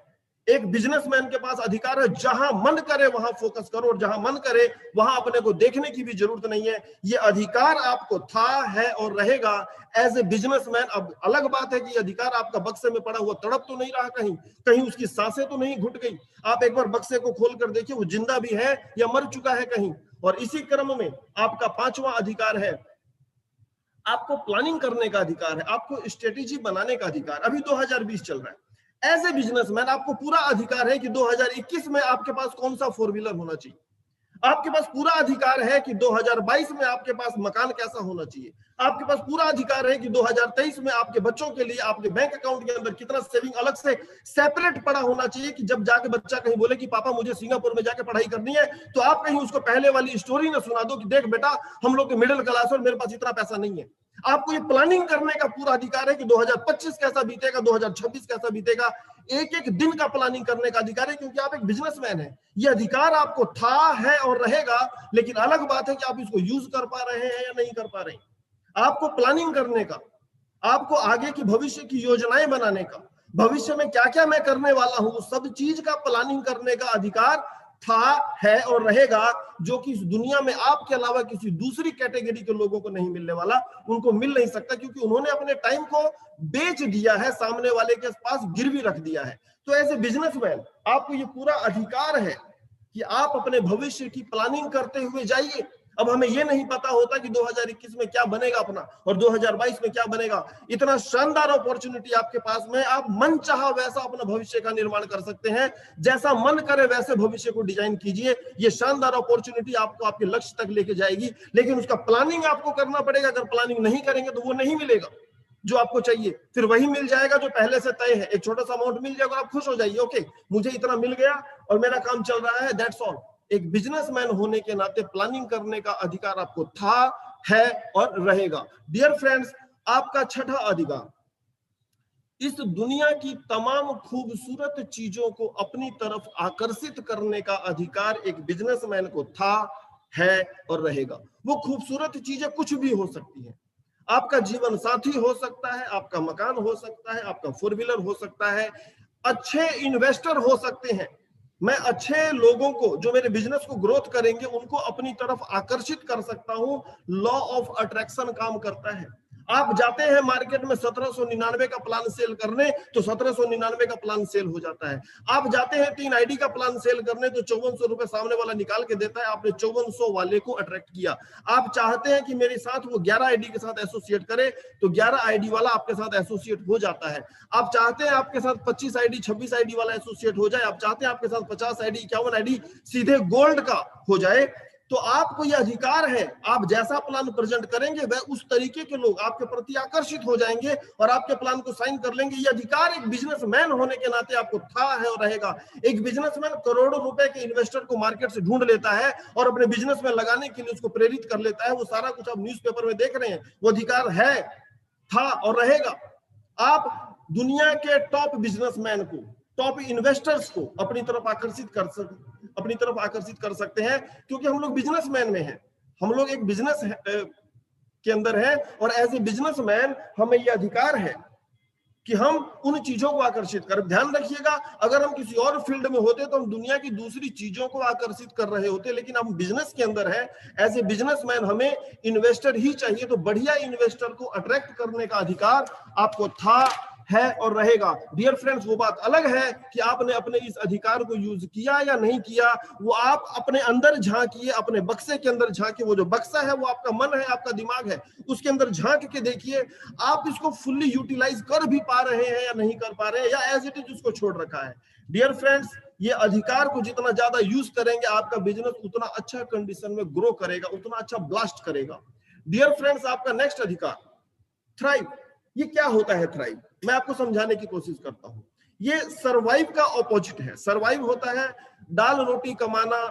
एक बिजनेसमैन के पास अधिकार है जहां मन करे वहां फोकस करो, और जहां मन करे वहां अपने को देखने की भी जरूरत नहीं है। ये अधिकार आपको था, है और रहेगा एज ए बिजनेसमैन। अब अलग बात है कि अधिकार आपका बक्से में पड़ा हुआ तड़प तो नहीं रहा, कहीं कहीं उसकी सांसें तो नहीं घुट गई। आप एक बार बक्से को खोल कर देखिए, वो जिंदा भी है या मर चुका है कहीं। और इसी क्रम में आपका 5वां अधिकार है, आपको प्लानिंग करने का अधिकार है, आपको स्ट्रेटेजी बनाने का अधिकार। अभी 2020 चल रहा है। एज ए बिजनेसमैन आपको पूरा अधिकार है कि 2021 में आपके पास कौन सा 4 व्हीलर होना चाहिए। आपके पास पूरा अधिकार है कि 2022 में आपके पास मकान कैसा होना चाहिए। आपके पास पूरा अधिकार है कि 2023 में आपके बच्चों के लिए आपके बैंक अकाउंट के अंदर कितना सेविंग अलग से सेपरेट पड़ा होना चाहिए, कि जब जाके बच्चा कहीं बोले कि पापा मुझे सिंगापुर में जाके पढ़ाई करनी है, तो आप कहीं उसको पहले वाली स्टोरी ना सुना दो कि देख बेटा हम लोग के मिडिल क्लास और मेरे पास इतना पैसा नहीं है। आपको ये प्लानिंग करने का पूरा अधिकार है कि 2025 कैसा बीतेगा, 2026 कैसा बीतेगा। एक एक दिन का प्लानिंग करने का अधिकार है, क्योंकि आप एक बिजनेसमैन हैं। ये अधिकार आपको था, है और रहेगा। लेकिन अलग बात है कि आप इसको यूज कर पा रहे हैं या नहीं कर पा रहे हैं। आपको प्लानिंग करने का, आपको आगे की भविष्य की योजनाएं बनाने का, भविष्य में क्या क्या मैं करने वाला हूं, सब चीज का प्लानिंग करने का अधिकार था, है और रहेगा, जो कि इस दुनिया में आपके अलावा किसी दूसरी कैटेगरी के लोगों को नहीं मिलने वाला। उनको मिल नहीं सकता, क्योंकि उन्होंने अपने टाइम को बेच दिया है, सामने वाले के पास गिरवी रख दिया है। तो ऐसे बिजनेसमैन आपको ये पूरा अधिकार है कि आप अपने भविष्य की प्लानिंग करते हुए जाइए। अब हमें ये नहीं पता होता कि 2021 में क्या बनेगा अपना और 2022 में क्या बनेगा। इतना शानदार अपॉर्चुनिटी आपके पास में, आप मन चाहा वैसा अपना भविष्य का निर्माण कर सकते हैं। जैसा मन करे वैसे भविष्य को डिजाइन कीजिए। ये शानदार अपॉर्चुनिटी आपको आपके लक्ष्य तक लेके जाएगी, लेकिन उसका प्लानिंग आपको करना पड़ेगा। अगर प्लानिंग नहीं करेंगे तो वो नहीं मिलेगा जो आपको चाहिए। फिर वही मिल जाएगा जो पहले से तय है। एक छोटा सा अमाउंट मिल जाएगा, आप खुश हो जाइए, ओके मुझे इतना मिल गया और मेरा काम चल रहा है, दैट्स ऑल। एक बिजनेसमैन होने के नाते प्लानिंग करने का अधिकार आपको था, है और रहेगा। डियर फ्रेंड्स, आपका छठा अधिकार, इस दुनिया की तमाम खूबसूरत चीजों को अपनी तरफ आकर्षित करने का अधिकार एक बिजनेसमैन को था, है और रहेगा। वो खूबसूरत चीजें कुछ भी हो सकती हैं। आपका जीवन साथी हो सकता है, आपका मकान हो सकता है, आपका 4 व्हीलर हो सकता है, अच्छे इन्वेस्टर हो सकते हैं। मैं अच्छे लोगों को जो मेरे बिजनेस को ग्रोथ करेंगे उनको अपनी तरफ आकर्षित कर सकता हूं। लॉ ऑफ अट्रैक्शन काम करता है। आप जाते हैं मार्केट में 1799 का प्लान सेल करने, तो 1799 का प्लान सेल हो जाता है। आप जाते हैं 3 आईडी का प्लान सेल करने, तो 5400 रुपए सामने वाला निकाल के देता है। आपने 5400 वाले को अट्रैक्ट किया। आप चाहते हैं कि मेरे साथ वो 11 आईडी के साथ एसोसिएट करे, तो 11 आईडी वाला आपके साथ एसोसिएट हो जाता है। आप चाहते हैं आपके साथ 25 आईडी 26 आईडी वाला एसोसिएट हो जाए, आप चाहते हैं आपके साथ 50 आईडी 51 आईडी सीधे गोल्ड का हो जाए, तो आपको यह अधिकार है। आप जैसा प्लान प्रेजेंट करेंगे वह उस तरीके के लोग आपके प्रति आकर्षित हो जाएंगे और आपके प्लान को साइन कर लेंगे। यह अधिकार एक बिजनेसमैन होने के नाते आपको था, है और रहेगा। एक बिजनेसमैन करोड़ों रुपए के इन्वेस्टर को मार्केट से ढूंढ लेता है और अपने बिजनेस में लगाने के लिए उसको प्रेरित कर लेता है। वो सारा कुछ आप न्यूज़पेपर में देख रहे हैं, वो अधिकार है, था और रहेगा। आप दुनिया के टॉप बिजनेसमैन को, टॉप इन्वेस्टर्स को अपनी तरफ आकर्षित कर सकते हैं, क्योंकि हम लोग बिजनेसमैन में हैं। हम लोग एक बिजनेस के अंदर हैं और एज ए बिजनेसमैन हमें यह अधिकार है कि हम उन चीजों को आकर्षित करें। ध्यान रखिएगा, अगर हम किसी और फील्ड में होते तो हम दुनिया की दूसरी चीजों को आकर्षित कर रहे होते, लेकिन हम बिजनेस के अंदर हैं। एज ए बिजनेसमैन हमें इन्वेस्टर ही चाहिए, तो बढ़िया इन्वेस्टर को अट्रैक्ट करने का अधिकार आपको था, है और रहेगा। डियर फ्रेंड्स, वो बात अलग है कि आपने अपने इस अधिकार को यूज किया या नहीं किया। वो आप अपने अंदर झांकिए, अपने बक्से के अंदर झांकिए। वो जो बक्सा है वो आपका मन है, आपका दिमाग है, उसके अंदर झांक के देखिए आप इसको फुल्ली यूटिलाइज कर भी पा रहे हैं या नहीं कर पा रहे हैं, या एज इट इज उसको छोड़ रखा है। डियर फ्रेंड्स, ये अधिकार को जितना ज्यादा यूज करेंगे आपका बिजनेस उतना अच्छा कंडीशन में ग्रो करेगा, उतना अच्छा ब्लास्ट करेगा। डियर फ्रेंड्स, आपका नेक्स्ट अधिकार थ्राइव। ये क्या होता है थ्राइव? मैं आपको समझाने की कोशिश करता हूं। ये सरवाइव का ऑपोजिट है। सरवाइव होता है दाल रोटी कमाना,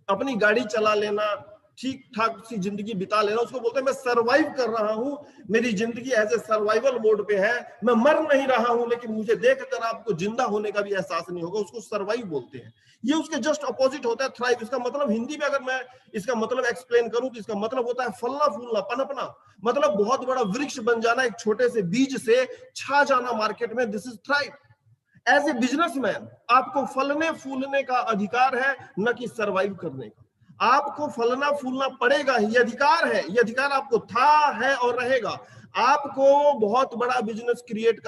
अपनी गाड़ी चला लेना, ठीक ठाक सी जिंदगी बिता लेना, उसको बोलते हैं मैं सरवाइव कर रहा हूं, मेरी जिंदगी एज ए सर्वाइवल मोड पे है, मैं मर नहीं रहा हूं लेकिन मुझे देखकर आपको जिंदा होने का भी एहसास नहीं होगा, उसको सरवाइव बोलते हैं। ये उसके जस्ट अपोजिट होता है थ्राइव। इसका मतलब हिंदी में अगर मैं इसका मतलब एक्सप्लेन करूं तो इसका मतलब होता है फलना फूलना, पनपना, मतलब बहुत बड़ा वृक्ष बन जाना, एक छोटे से बीज से छा जाना मार्केट में। This is thrive. As a businessman आपको फलने फूलने का अधिकार है, न कि सरवाइव करने का। आपको फलना फूलना पड़ेगा, ये अधिकार है, ये अधिकार आपको था, है और रहेगा। आपको बहुत बड़ा बिजनेस क्रिएट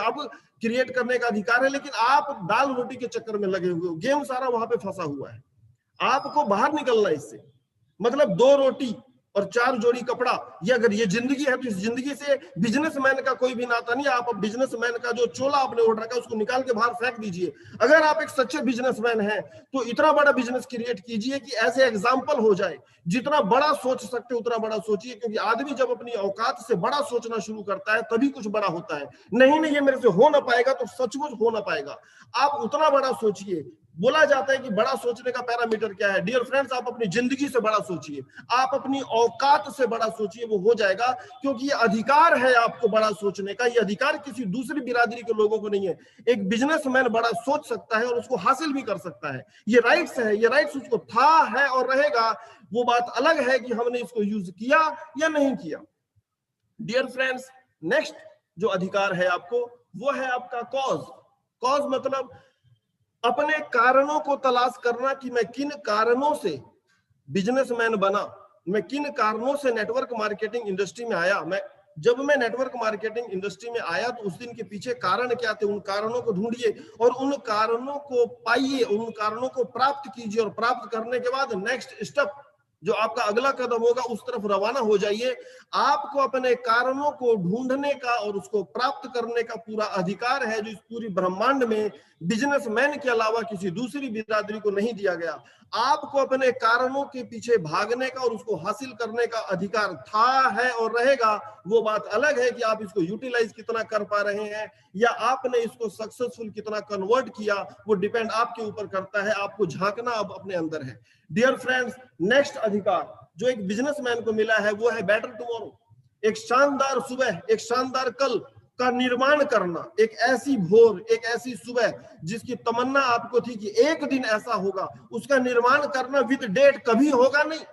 करने का अधिकार है, लेकिन आप दाल रोटी के चक्कर में लगे हुए हो, गेम सारा वहां पे फंसा हुआ है। आपको बाहर निकलना इससे, मतलब 2 रोटी और 4 जोड़ी कपड़ा, ये अगर ये जिंदगी है तो इस जिंदगी से बिजनेसमैन का कोई भी नाता नहीं। आप बिजनेसमैन का जो चोला आपने ओढ़ रखा है उसको निकाल के बाहर फेंक दीजिए। अगर आप एक सच्चे बिजनेसमैन हैं तो इतना बड़ा बिजनेस क्रिएट कीजिए कि ऐसे एग्जाम्पल हो जाए। जितना बड़ा सोच सकते उतना बड़ा सोचिए, क्योंकि आदमी जब अपनी औकात से बड़ा सोचना शुरू करता है तभी कुछ बड़ा होता है। नहीं ये मेरे से हो ना पाएगा तो सचमुच हो ना पाएगा। आप उतना बड़ा सोचिए। बोला जाता है कि बड़ा सोचने का पैरामीटर क्या है? डियर फ्रेंड्स, आप अपनी जिंदगी से बड़ा सोचिए, आप अपनी औकात से बड़ा सोचिए, वो हो जाएगा। क्योंकि ये अधिकार है आपको बड़ा सोचने का, ये अधिकार किसी दूसरी बिरादरी के लोगों को नहीं है। एक बिजनेसमैन बड़ा सोच सकता है और उसको हासिल भी कर सकता है। ये राइट्स है, ये राइट्स उसको था, है और रहेगा। वो बात अलग है कि हमने इसको यूज किया या नहीं किया। डियर फ्रेंड्स, नेक्स्ट जो अधिकार है आपको वो है आपका कॉज। कॉज मतलब अपने कारणों को तलाश करना कि मैं किन कारणों से बिजनेसमैन बना, मैं किन कारणों से नेटवर्क मार्केटिंग इंडस्ट्री में आया। जब मैं नेटवर्क मार्केटिंग इंडस्ट्री में आया तो उस दिन के पीछे कारण क्या थे, उन कारणों को ढूंढिए और उन कारणों को पाइए, उन कारणों को प्राप्त कीजिए और प्राप्त करने के बाद नेक्स्ट स्टेप जो आपका अगला कदम होगा उस तरफ रवाना हो जाइए। आपको अपने कारणों को ढूंढने का और उसको प्राप्त करने का पूरा अधिकार है, जो इस पूरी ब्रह्मांड में बिजनेसमैन के अलावा किसी दूसरी बिरादरी को नहीं दिया गया। आपको अपने कारणों के पीछे भागने का और उसको हासिल करने का अधिकार था, है और रहेगा। वो बात अलग है कि आप इसको यूटिलाइज कितना कर पा रहे हैं या आपने इसको सक्सेसफुल कितना कन्वर्ट किया, वो डिपेंड आपके ऊपर करता है। आपको झांकना अब अपने अंदर है। डियर फ्रेंड्स, नेक्स्ट अधिकार जो एक बिजनेसमैन को मिला है वो है बेटर टुमारो। एक शानदार सुबह, एक शानदार कल, का निर्माण करना, एक ऐसी भोर, एक ऐसी सुबह जिसकी तमन्ना आपको थी कि एक दिन ऐसा होगा, उसका निर्माण करना विद डेट कभी होगा नहीं।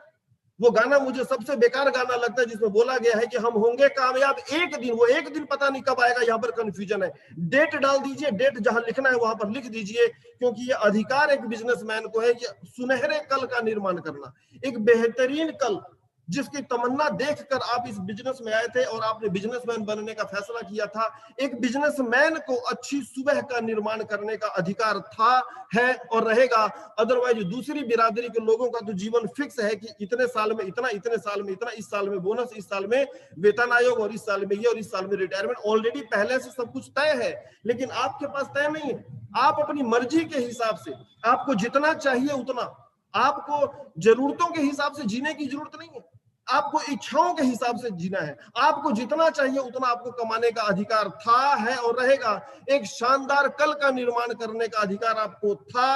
वो गाना मुझे सबसे बेकार गाना लगता है जिसमें बोला गया है कि हम होंगे कामयाब एक दिन, वो एक दिन पता नहीं कब आएगा, यहाँ पर कंफ्यूजन है। डेट डाल दीजिए, डेट जहां लिखना है वहां पर लिख दीजिए, क्योंकि ये अधिकार एक बिजनेसमैन को है कि सुनहरे कल का निर्माण करना, एक बेहतरीन कल जिसकी तमन्ना देखकर आप इस बिजनेस में आए थे और आपने बिजनेसमैन बनने का फैसला किया था। एक बिजनेसमैन को अच्छी सुबह का निर्माण करने का अधिकार था, है और रहेगा। अदरवाइज दूसरी बिरादरी के लोगों का तो जीवन फिक्स है कि इतने साल में इतना, इतने साल में इतना, इस साल में बोनस, इस साल में वेतन आयोग, और इस साल में ये, और इस साल में रिटायरमेंट। ऑलरेडी पहले से सब कुछ तय है, लेकिन आपके पास तय नहीं है। आप अपनी मर्जी के हिसाब से, आपको जितना चाहिए उतना, आपको जरूरतों के हिसाब से जीने की जरूरत नहीं है, आपको इच्छाओं के हिसाब से जीना है। आपको जितना चाहिए उतना आपको कमाने का अधिकार था, है और रहेगा। एक शानदार कल का निर्माण करने का अधिकार आपको था,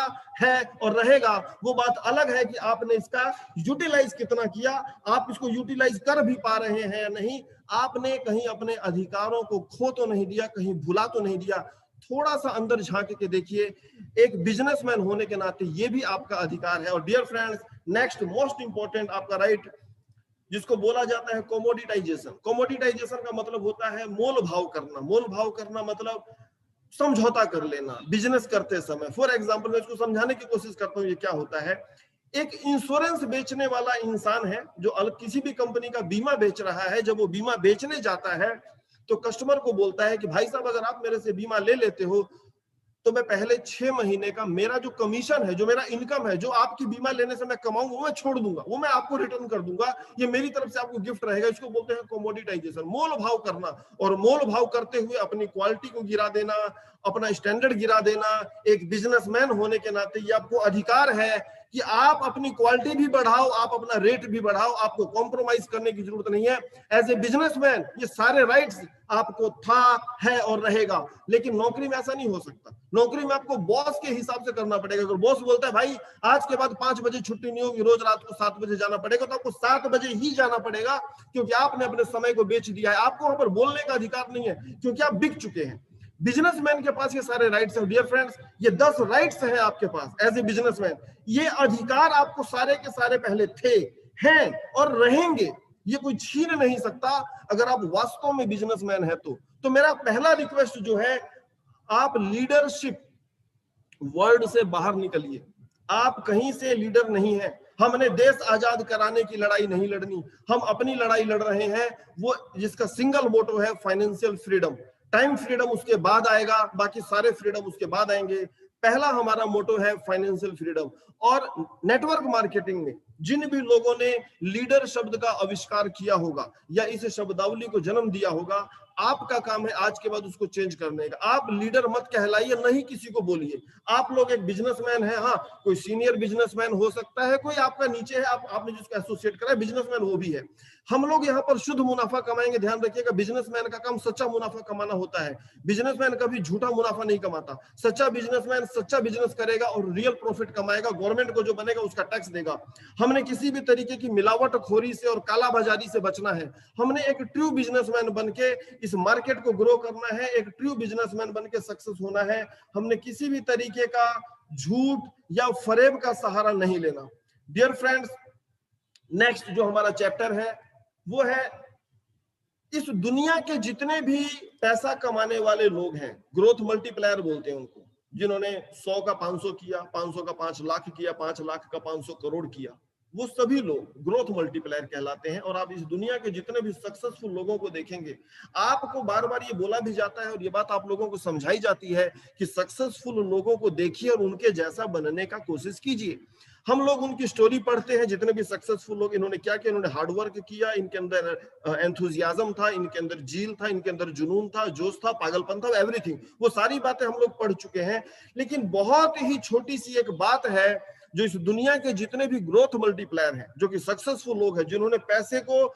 है और रहेगा। वो बात अलग है कि आपने इसका यूटिलाइज कितना किया, आप इसको यूटिलाइज कर भी पा रहे हैं या नहीं। आपने कहीं अपने अधिकारों को खो तो नहीं दिया, कहीं भुला तो नहीं दिया। थोड़ा सा अंदर झांक के देखिए, एक बिजनेसमैन होने के नाते ये भी आपका अधिकार है। और dear friends, next most important आपका राइट, जिसको बोला जाता है कोमोडिटाइजेशन। कोमोडिटाइजेशन का मतलब होता है मोल भाव करना। मोल भाव करना मतलब समझौता कर लेना बिजनेस करते समय। फॉर एग्जांपल, मैं इसको समझाने की कोशिश करता हूँ ये क्या होता है। एक इंश्योरेंस बेचने वाला इंसान है जो किसी भी कंपनी का बीमा बेच रहा है। जब वो बीमा बेचने जाता है तो कस्टमर को बोलता है कि भाई साहब, अगर आप मेरे से बीमा ले लेते हो तो मैं पहले 6 महीने का मेरा जो कमीशन है, जो मेरा इनकम है, जो आपकी बीमा लेने से मैं कमाऊंगा, वो मैं छोड़ दूंगा, वो मैं आपको रिटर्न कर दूंगा। ये मेरी तरफ से आपको गिफ्ट रहेगा। इसको बोलते हैं कोमोडिटाइजेशन, मोल भाव करना। और मोल भाव करते हुए अपनी क्वालिटी को गिरा देना, अपना स्टैंडर्ड गिरा देना। एक बिजनेसमैन होने के नाते ये आपको अधिकार है कि आप अपनी क्वालिटी भी बढ़ाओ, आप अपना रेट भी बढ़ाओ, आपको कॉम्प्रोमाइज करने की जरूरत नहीं है। एज ए बिजनेसमैन ये सारे राइट्स आपको था, है और रहेगा। लेकिन नौकरी में ऐसा नहीं हो सकता। नौकरी में आपको बॉस के हिसाब से करना पड़ेगा। अगर बॉस बोलता है भाई आज के बाद 5 बजे छुट्टी नहीं होगी, रोज रात को 7 बजे जाना पड़ेगा, तो आपको 7 बजे ही जाना पड़ेगा, क्योंकि आपने अपने समय को बेच दिया है। आपको वहां पर बोलने का अधिकार नहीं है, क्योंकि आप बिक चुके हैं। बिजनेसमैन के पास ये सारे राइट्स हैं। डियर फ्रेंड्स, ये 10 राइट्स हैं आपके पास एज ए बिजनेसमैन। ये अधिकार आपको सारे के सारे पहले थे, हैं और रहेंगे। ये कोई छीन नहीं सकता अगर आप वास्तव में बिजनेसमैन है तो मेरा पहला रिक्वेस्ट जो है, आप लीडरशिप वर्ड से बाहर निकलिए। आप कहीं से लीडर नहीं है। हमने देश आजाद कराने की लड़ाई नहीं लड़नी, हम अपनी लड़ाई लड़ रहे हैं, वो जिसका सिंगल मोटो है फाइनेंशियल फ्रीडम। टाइम फ्रीडम उसके बाद आएगा, बाकी सारे फ्रीडम उसके बाद आएंगे। पहला हमारा मोटो है फाइनेंशियल फ्रीडम। और नेटवर्क मार्केटिंग में जिन भी लोगों ने लीडर शब्द का आविष्कार किया होगा या इस शब्दावली को जन्म दिया होगा, आपका काम है आज के बाद उसको चेंज करने का। आप लीडर मत कहलाइए, नहीं किसी को बोलिए। आप लोग एक बिजनेसमैन है, हाँ कोई सीनियर बिजनेसमैन हो सकता है, कोई आपका नीचे है, आपने जिसको एसोसिएट करा है बिजनेसमैन वो भी है। हम लोग यहाँ पर शुद्ध मुनाफा कमाएंगे। ध्यान रखिएगा, बिजनेसमैन का काम सच्चा मुनाफा कमाना होता है। बिजनेसमैन कभी झूठा मुनाफा नहीं कमाता। सच्चा बिजनेसमैन सच्चा बिजनेस करेगा और रियल प्रॉफिट कमाएगा। गवर्नमेंट को जो बनेगा उसका टैक्स देगा। हमने किसी भी तरीके की मिलावटखोरी से और कालाबाजारी से बचना है। हमने एक ट्रू बिजनेसमैन बनके इस मार्केट को ग्रो करना है, एक ट्रू बिजनेसमैन बनके सक्सेस होना है। हमने किसी भी तरीके का झूठ या फरेब का सहारा नहीं लेना। डियर फ्रेंड्स, नेक्स्ट जो हमारा चैप्टर है वो है, इस दुनिया के जितने भी पैसा कमाने वाले लोग हैं, ग्रोथ मल्टीप्लायर बोलते हैं उनको, जिन्होंने 100 का 500 किया, 500 का 5 लाख किया, 5 लाख का 500 करोड़ किया, वो सभी लोग ग्रोथ मल्टीप्लायर कहलाते हैं। और आप इस दुनिया के जितने भी सक्सेसफुल लोगों को देखेंगे, आपको बार बार ये बोला भी जाता है और ये बात आप लोगों को समझाई जाती है कि सक्सेसफुल लोगों को देखिए और उनके जैसा बनने का कोशिश कीजिए। हम लोग उनकी स्टोरी पढ़ते हैं, जितने भी सक्सेसफुल लोग, इन्होंने क्या किया, इन्होंने हार्डवर्क किया, इनके अंदर एंथुजियाज्म था, इनके अंदर जील था, इनके अंदर जुनून था, जोश था, पागलपन था, एवरीथिंग। वो सारी बातें हम लोग पढ़ चुके हैं। लेकिन बहुत ही छोटी सी एक बात है जो इस दुनिया के जितने भी ग्रोथ मल्टीप्लायर हैं, जो कि सक्सेसफुल लोग हैं, जिन्होंने पैसे को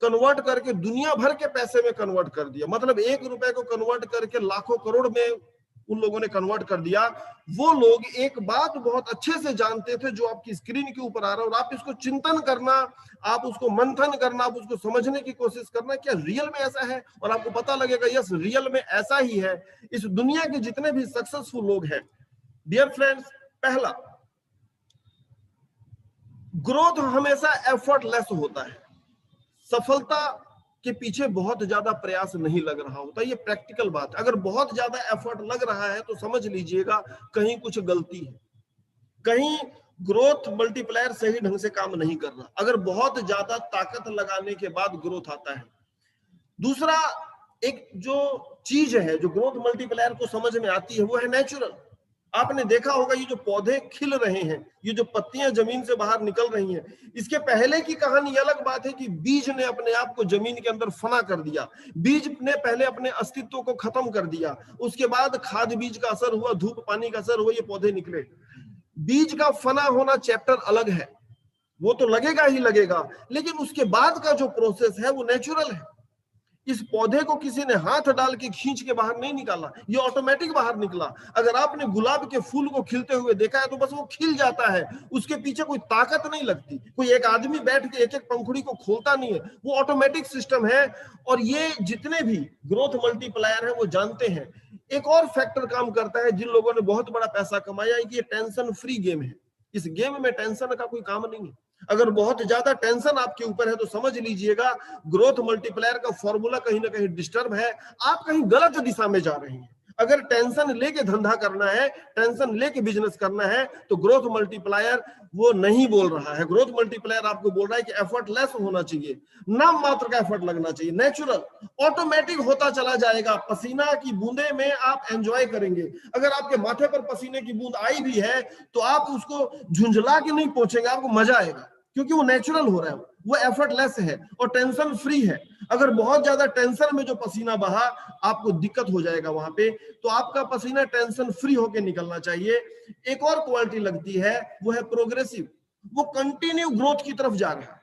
कन्वर्ट करके दुनिया भर के पैसे में कन्वर्ट कर दिया, मतलब 1 रुपए को कन्वर्ट करके लाखों करोड़ में उन लोगों ने कन्वर्ट कर दिया। वो लोग एक बात बहुत अच्छे से जानते थे जो आपकी स्क्रीन के ऊपर आ रहा है, और आप इसको चिंतन करना, आप उसको मंथन करना, आप उसको समझने की कोशिश करना, क्या रियल में ऐसा है, और आपको पता लगेगा यस रियल में ऐसा ही है। इस दुनिया के जितने भी सक्सेसफुल लोग हैं डियर फ्रेंड्स, पहला, ग्रोथ हमेशा एफर्टलेस होता है। सफलता के पीछे बहुत ज्यादा प्रयास नहीं लग रहा होता, ये प्रैक्टिकल बात है। अगर बहुत ज्यादा एफर्ट लग रहा है तो समझ लीजिएगा कहीं कुछ गलती है, कहीं ग्रोथ मल्टीप्लायर सही ढंग से काम नहीं कर रहा। अगर बहुत ज्यादा ताकत लगाने के बाद ग्रोथ आता है। दूसरा, एक जो चीज है जो ग्रोथ मल्टीप्लायर को समझ में आती है वो है नेचुरल। आपने देखा होगा ये जो पौधे खिल रहे हैं, ये जो पत्तियां जमीन से बाहर निकल रही हैं, इसके पहले की कहानी अलग बात है कि बीज ने अपने आप को जमीन के अंदर फना कर दिया। बीज ने पहले अपने अस्तित्व को खत्म कर दिया, उसके बाद खाद बीज का असर हुआ, धूप पानी का असर हुआ, ये पौधे निकले। बीज का फना होना चैप्टर अलग है, वो तो लगेगा ही लगेगा, लेकिन उसके बाद का जो प्रोसेस है वो नेचुरल है। इस पौधे को किसी ने हाथ डाल के खींच के बाहर नहीं निकाला, ये ऑटोमेटिक बाहर निकला। अगर आपने गुलाब के फूल को खिलते हुए देखा है तो बस वो खिल जाता है, उसके पीछे कोई ताकत नहीं लगती, कोई एक आदमी बैठ के एक एक पंखुड़ी को खोलता नहीं है, वो ऑटोमेटिक सिस्टम है। और ये जितने भी ग्रोथ मल्टीप्लायर है वो जानते हैं। एक और फैक्टर काम करता है जिन लोगों ने बहुत बड़ा पैसा कमाया है कि ये टेंशन फ्री गेम है। इस गेम में टेंशन का कोई काम नहीं है। अगर बहुत ज्यादा टेंशन आपके ऊपर है तो समझ लीजिएगा ग्रोथ मल्टीप्लायर का फॉर्मूला कहीं ना कहीं डिस्टर्ब है, आप कहीं गलत दिशा में जा रहे हैं। अगर टेंशन लेके धंधा करना है, टेंशन लेके बिजनेस करना है, तो ग्रोथ मल्टीप्लायर वो नहीं बोल रहा है। ग्रोथ मल्टीप्लायर आपको बोल रहा है कि एफर्टलेस होना चाहिए, नाम मात्र का एफर्ट लगना चाहिए, नेचुरल ऑटोमेटिक होता चला जाएगा। पसीना की बूंदे में आप एंजॉय करेंगे। अगर आपके माथे पर पसीने की बूंद आई भी है तो आप उसको झुंझला के नहीं पहुंचेंगे, आपको मजा आएगा, क्योंकि वो नेचुरल हो रहा है, वो एफर्टलेस है और टेंशन फ्री है। अगर बहुत ज्यादा टेंशन में जो पसीना बहा, आपको दिक्कत हो जाएगा वहां पे, तो आपका पसीना टेंशन फ्री होके निकलना चाहिए। एक और क्वालिटी लगती है वो है प्रोग्रेसिव, वो कंटिन्यू ग्रोथ की तरफ जा रहा है।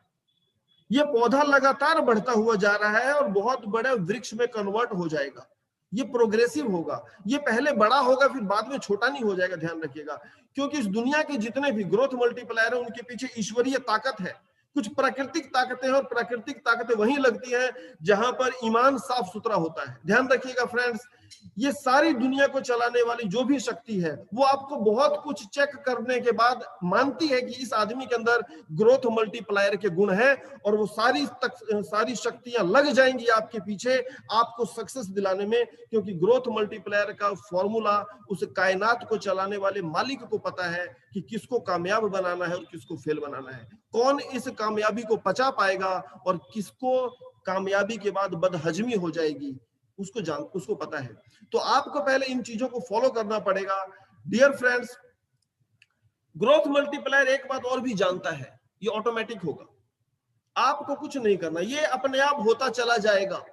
ये पौधा लगातार बढ़ता हुआ जा रहा है और बहुत बड़े वृक्ष में कन्वर्ट हो जाएगा। ये प्रोग्रेसिव होगा, ये पहले बड़ा होगा फिर बाद में छोटा नहीं हो जाएगा, ध्यान रखिएगा। क्योंकि इस दुनिया के जितने भी ग्रोथ मल्टीप्लायर है उनके पीछे ईश्वरीय ताकत है। कुछ प्राकृतिक ताकतें हैं और प्राकृतिक ताकतें वहीं लगती हैं जहां पर ईमान साफ सुथरा होता है। ध्यान रखिएगा फ्रेंड्स, ये सारी दुनिया को चलाने वाली जो भी शक्ति है वो आपको बहुत कुछ चेक करने के बाद मानती है कि इस आदमी के अंदर ग्रोथ मल्टीप्लायर के गुण है, और वो सारी शक्तियां लग जाएंगी आपके पीछे आपको सक्सेस दिलाने में। क्योंकि ग्रोथ मल्टीप्लायर का फॉर्मूला उस कायनात को चलाने वाले मालिक को पता है कि किसको कामयाब बनाना है और किसको फेल बनाना है, कौन इस कामयाबी को पचा पाएगा और किसको कामयाबी के बाद बदहजमी हो जाएगी, उसको पता है। तो आपको पहले इन चीजों को फॉलो करना पड़ेगा। डियर फ्रेंड्स, ग्रोथ मल्टीप्लायर एक बात और भी जानता है, ये ऑटोमेटिक होगा, आपको कुछ नहीं करना, ये अपने आप होता चला जाएगा,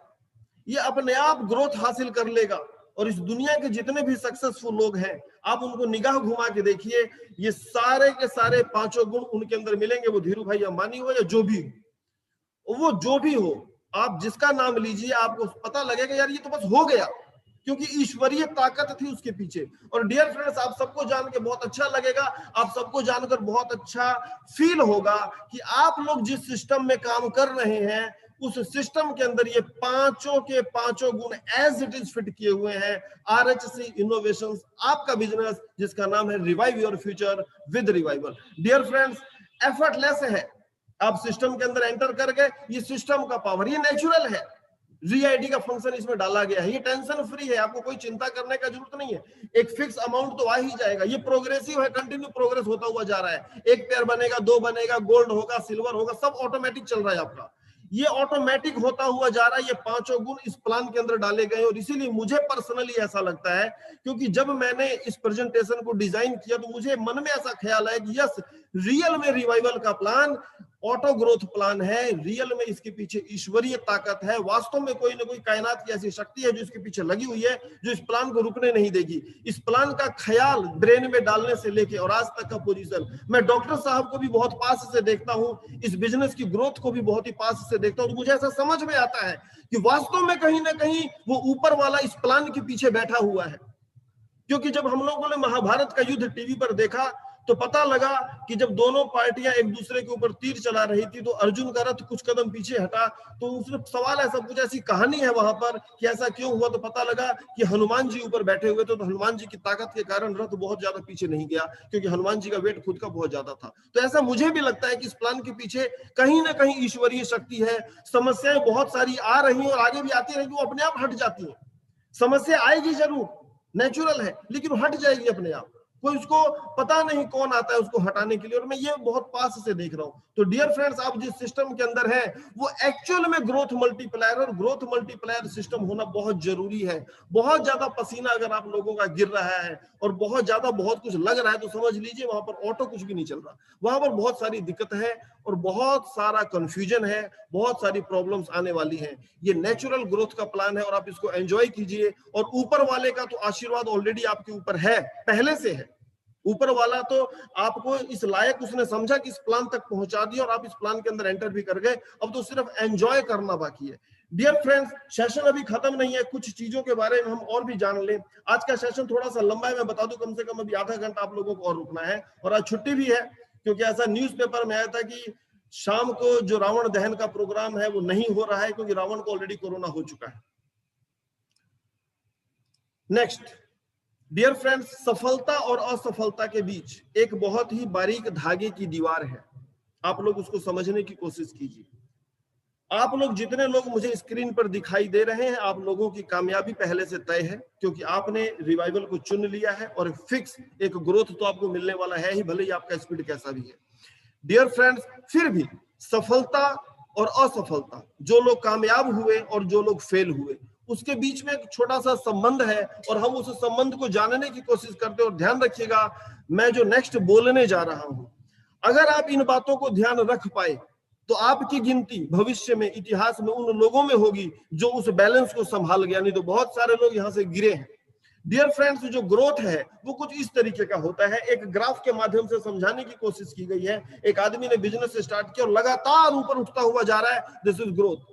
ये अपने आप ग्रोथ हासिल कर लेगा। और इस दुनिया के जितने भी सक्सेसफुल लोग हैं आप उनको निगाह घुमा के देखिए, ये सारे के सारे पांचों गुण उनके अंदर मिलेंगे। वो धीरू भाई अंबानी हो या जो भी हो, आप जिसका नाम लीजिए आपको पता लगेगा यार ये तो बस हो गया, क्योंकि ईश्वरीय ताकत थी उसके पीछे। और डियर फ्रेंड्स, आप सबको जान के बहुत अच्छा लगेगा, आप सबको जानकर बहुत अच्छा फील होगा कि आप लोग जिस सिस्टम में काम कर रहे हैं उस सिस्टम के अंदर ये पांचों के पांचों गुण एज इट इज फिट किए हुए हैं। RHC इनोवेशंस, आपका बिजनेस जिसका नाम है revive your future with revival. Dear friends, effortless है, आप सिस्टम के अंदर एंटर कर गए, ये सिस्टम का पावर, ये नेचुरल है, RID का फंक्शन इसमें डाला गया है, ये टेंशन फ्री है, आपको कोई चिंता करने का जरूरत नहीं है। एक फिक्स अमाउंट तो आ ही जाएगा, ये प्रोग्रेसिव है, कंटिन्यू प्रोग्रेस होता हुआ जा रहा है। एक पेयर बनेगा, दो बनेगा, गोल्ड होगा, सिल्वर होगा, सब ऑटोमेटिक चल रहा है आपका, ये ऑटोमेटिक होता हुआ जा रहा है। ये पांचों गुण इस प्लान के अंदर डाले गए और इसीलिए मुझे पर्सनली ऐसा लगता है, क्योंकि जब मैंने इस प्रेजेंटेशन को डिजाइन किया तो मुझे मन में ऐसा ख्याल है कि यस, रियल में रिवाइवल का प्लान ऑटो ग्रोथ प्लान है, रियल में इसके पीछे ईश्वरीय ताकत है, वास्तव में कोई ना कोई कायनात की ऐसी शक्ति है जो इसके पीछे लगी हुई है, जो इस प्लान को रुकने नहीं देगी। इस प्लान का ख्याल ब्रेन में डालने से लेके और आज तक का पोजीशन, मैं डॉक्टर साहब को भी बहुत पास से देखता हूं, इस बिजनेस की ग्रोथ को भी बहुत ही पास से देखता हूं, तो मुझे ऐसा समझ में आता है कि वास्तव में कहीं ना कहीं वो ऊपर वाला इस प्लान के पीछे बैठा हुआ है। क्योंकि जब हम लोगों ने महाभारत का युद्ध टीवी पर देखा तो पता लगा कि जब दोनों पार्टियां एक दूसरे के ऊपर तीर चला रही थी तो अर्जुन का रथ कुछ कदम पीछे हटा, तो उसने सवाल ऐसा पूछा, ऐसी कहानी है वहां पर कि ऐसा क्यों हुआ, तो पता लगा कि हनुमान जी ऊपर बैठे हुए थे, तो हनुमान जी की ताकत के कारण रथ बहुत ज्यादा पीछे नहीं गया, क्योंकि हनुमान जी का वेट खुद का बहुत ज्यादा था। तो ऐसा मुझे भी लगता है कि इस प्लान के पीछे कहीं ना कहीं ईश्वरीय शक्ति है। समस्याएं बहुत सारी आ रही हैं और आगे भी आती रहेंगी, वो अपने आप हट जाती है। समस्या आएगी जरूर, नेचुरल है, लेकिन हट जाएगी अपने आप। कोई उसको पता नहीं कौन आता है उसको हटाने के लिए, और मैं ये बहुत पास से देख रहा हूं। तो डियर फ्रेंड्स, आप जिस सिस्टम के अंदर हैं वो एक्चुअल में ग्रोथ मल्टीप्लायर, और ग्रोथ मल्टीप्लायर सिस्टम होना बहुत जरूरी है। बहुत ज्यादा पसीना अगर आप लोगों का गिर रहा है और बहुत ज्यादा बहुत कुछ लग रहा है, तो समझ लीजिए वहां पर ऑटो कुछ भी नहीं चल रहा, वहां पर बहुत सारी दिक्कत है और बहुत सारा कंफ्यूजन है, बहुत सारी प्रॉब्लम्स आने वाली हैं। ये नेचुरल ग्रोथ का प्लान है और आप इसको एंजॉय कीजिए। और ऊपर वाले का तो आशीर्वाद ऑलरेडी आपके ऊपर है, पहले से है। ऊपर वाला तो आपको इस लायक उसने समझा कि इस प्लान तक पहुंचा दिया और आप इस प्लान के अंदर एंटर भी कर गए। अब तो सिर्फ एंजॉय करना बाकी है। डियर फ्रेंड्स, सेशन अभी खत्म नहीं है, कुछ चीजों के बारे में हम और भी जान लें। आज का सेशन थोड़ा सा लंबा है, मैं बता दूं, कम से कम अभी आधा घंटा आप लोगों को और रुकना है। और आज छुट्टी भी है, क्योंकि ऐसा न्यूज़पेपर में आया था कि शाम को जो रावण दहन का प्रोग्राम है वो नहीं हो रहा है, क्योंकि रावण को ऑलरेडी कोरोना हो चुका है। नेक्स्ट, डियर फ्रेंड्स, सफलता और असफलता के बीच एक बहुत ही बारीक धागे की दीवार है। आप लोग उसको समझने की कोशिश कीजिए। आप लोग जितने लोग मुझे स्क्रीन पर दिखाई दे रहे हैं, आप लोगों की कामयाबी पहले से तय है, क्योंकि आपने रिवाइवल को चुन लिया है और फिक्स एक ग्रोथ तो आपको मिलने वाला है ही, भले ही आपका स्पीड कैसा भी है। डियर फ्रेंड्स, फिर भी सफलता और असफलता, जो लोग कामयाब हुए और जो लोग फेल हुए, उसके बीच में एक छोटा सा संबंध है और हम उस संबंध को जानने की कोशिश करते हैं। और ध्यान रखिएगा, मैं जो नेक्स्ट बोलने जा रहा हूं, अगर आप इन बातों को ध्यान रख पाए तो आपकी गिनती भविष्य में इतिहास में उन लोगों में होगी जो उस बैलेंस को संभाल गया, नहीं तो बहुत सारे लोग यहां से गिरे हैं। डियर फ्रेंड्स, जो ग्रोथ है वो कुछ इस तरीके का होता है। एक ग्राफ के माध्यम से समझाने की कोशिश की गई है। एक आदमी ने बिजनेस स्टार्ट किया और लगातार ऊपर उठता हुआ जा रहा है, दिस इज ग्रोथ।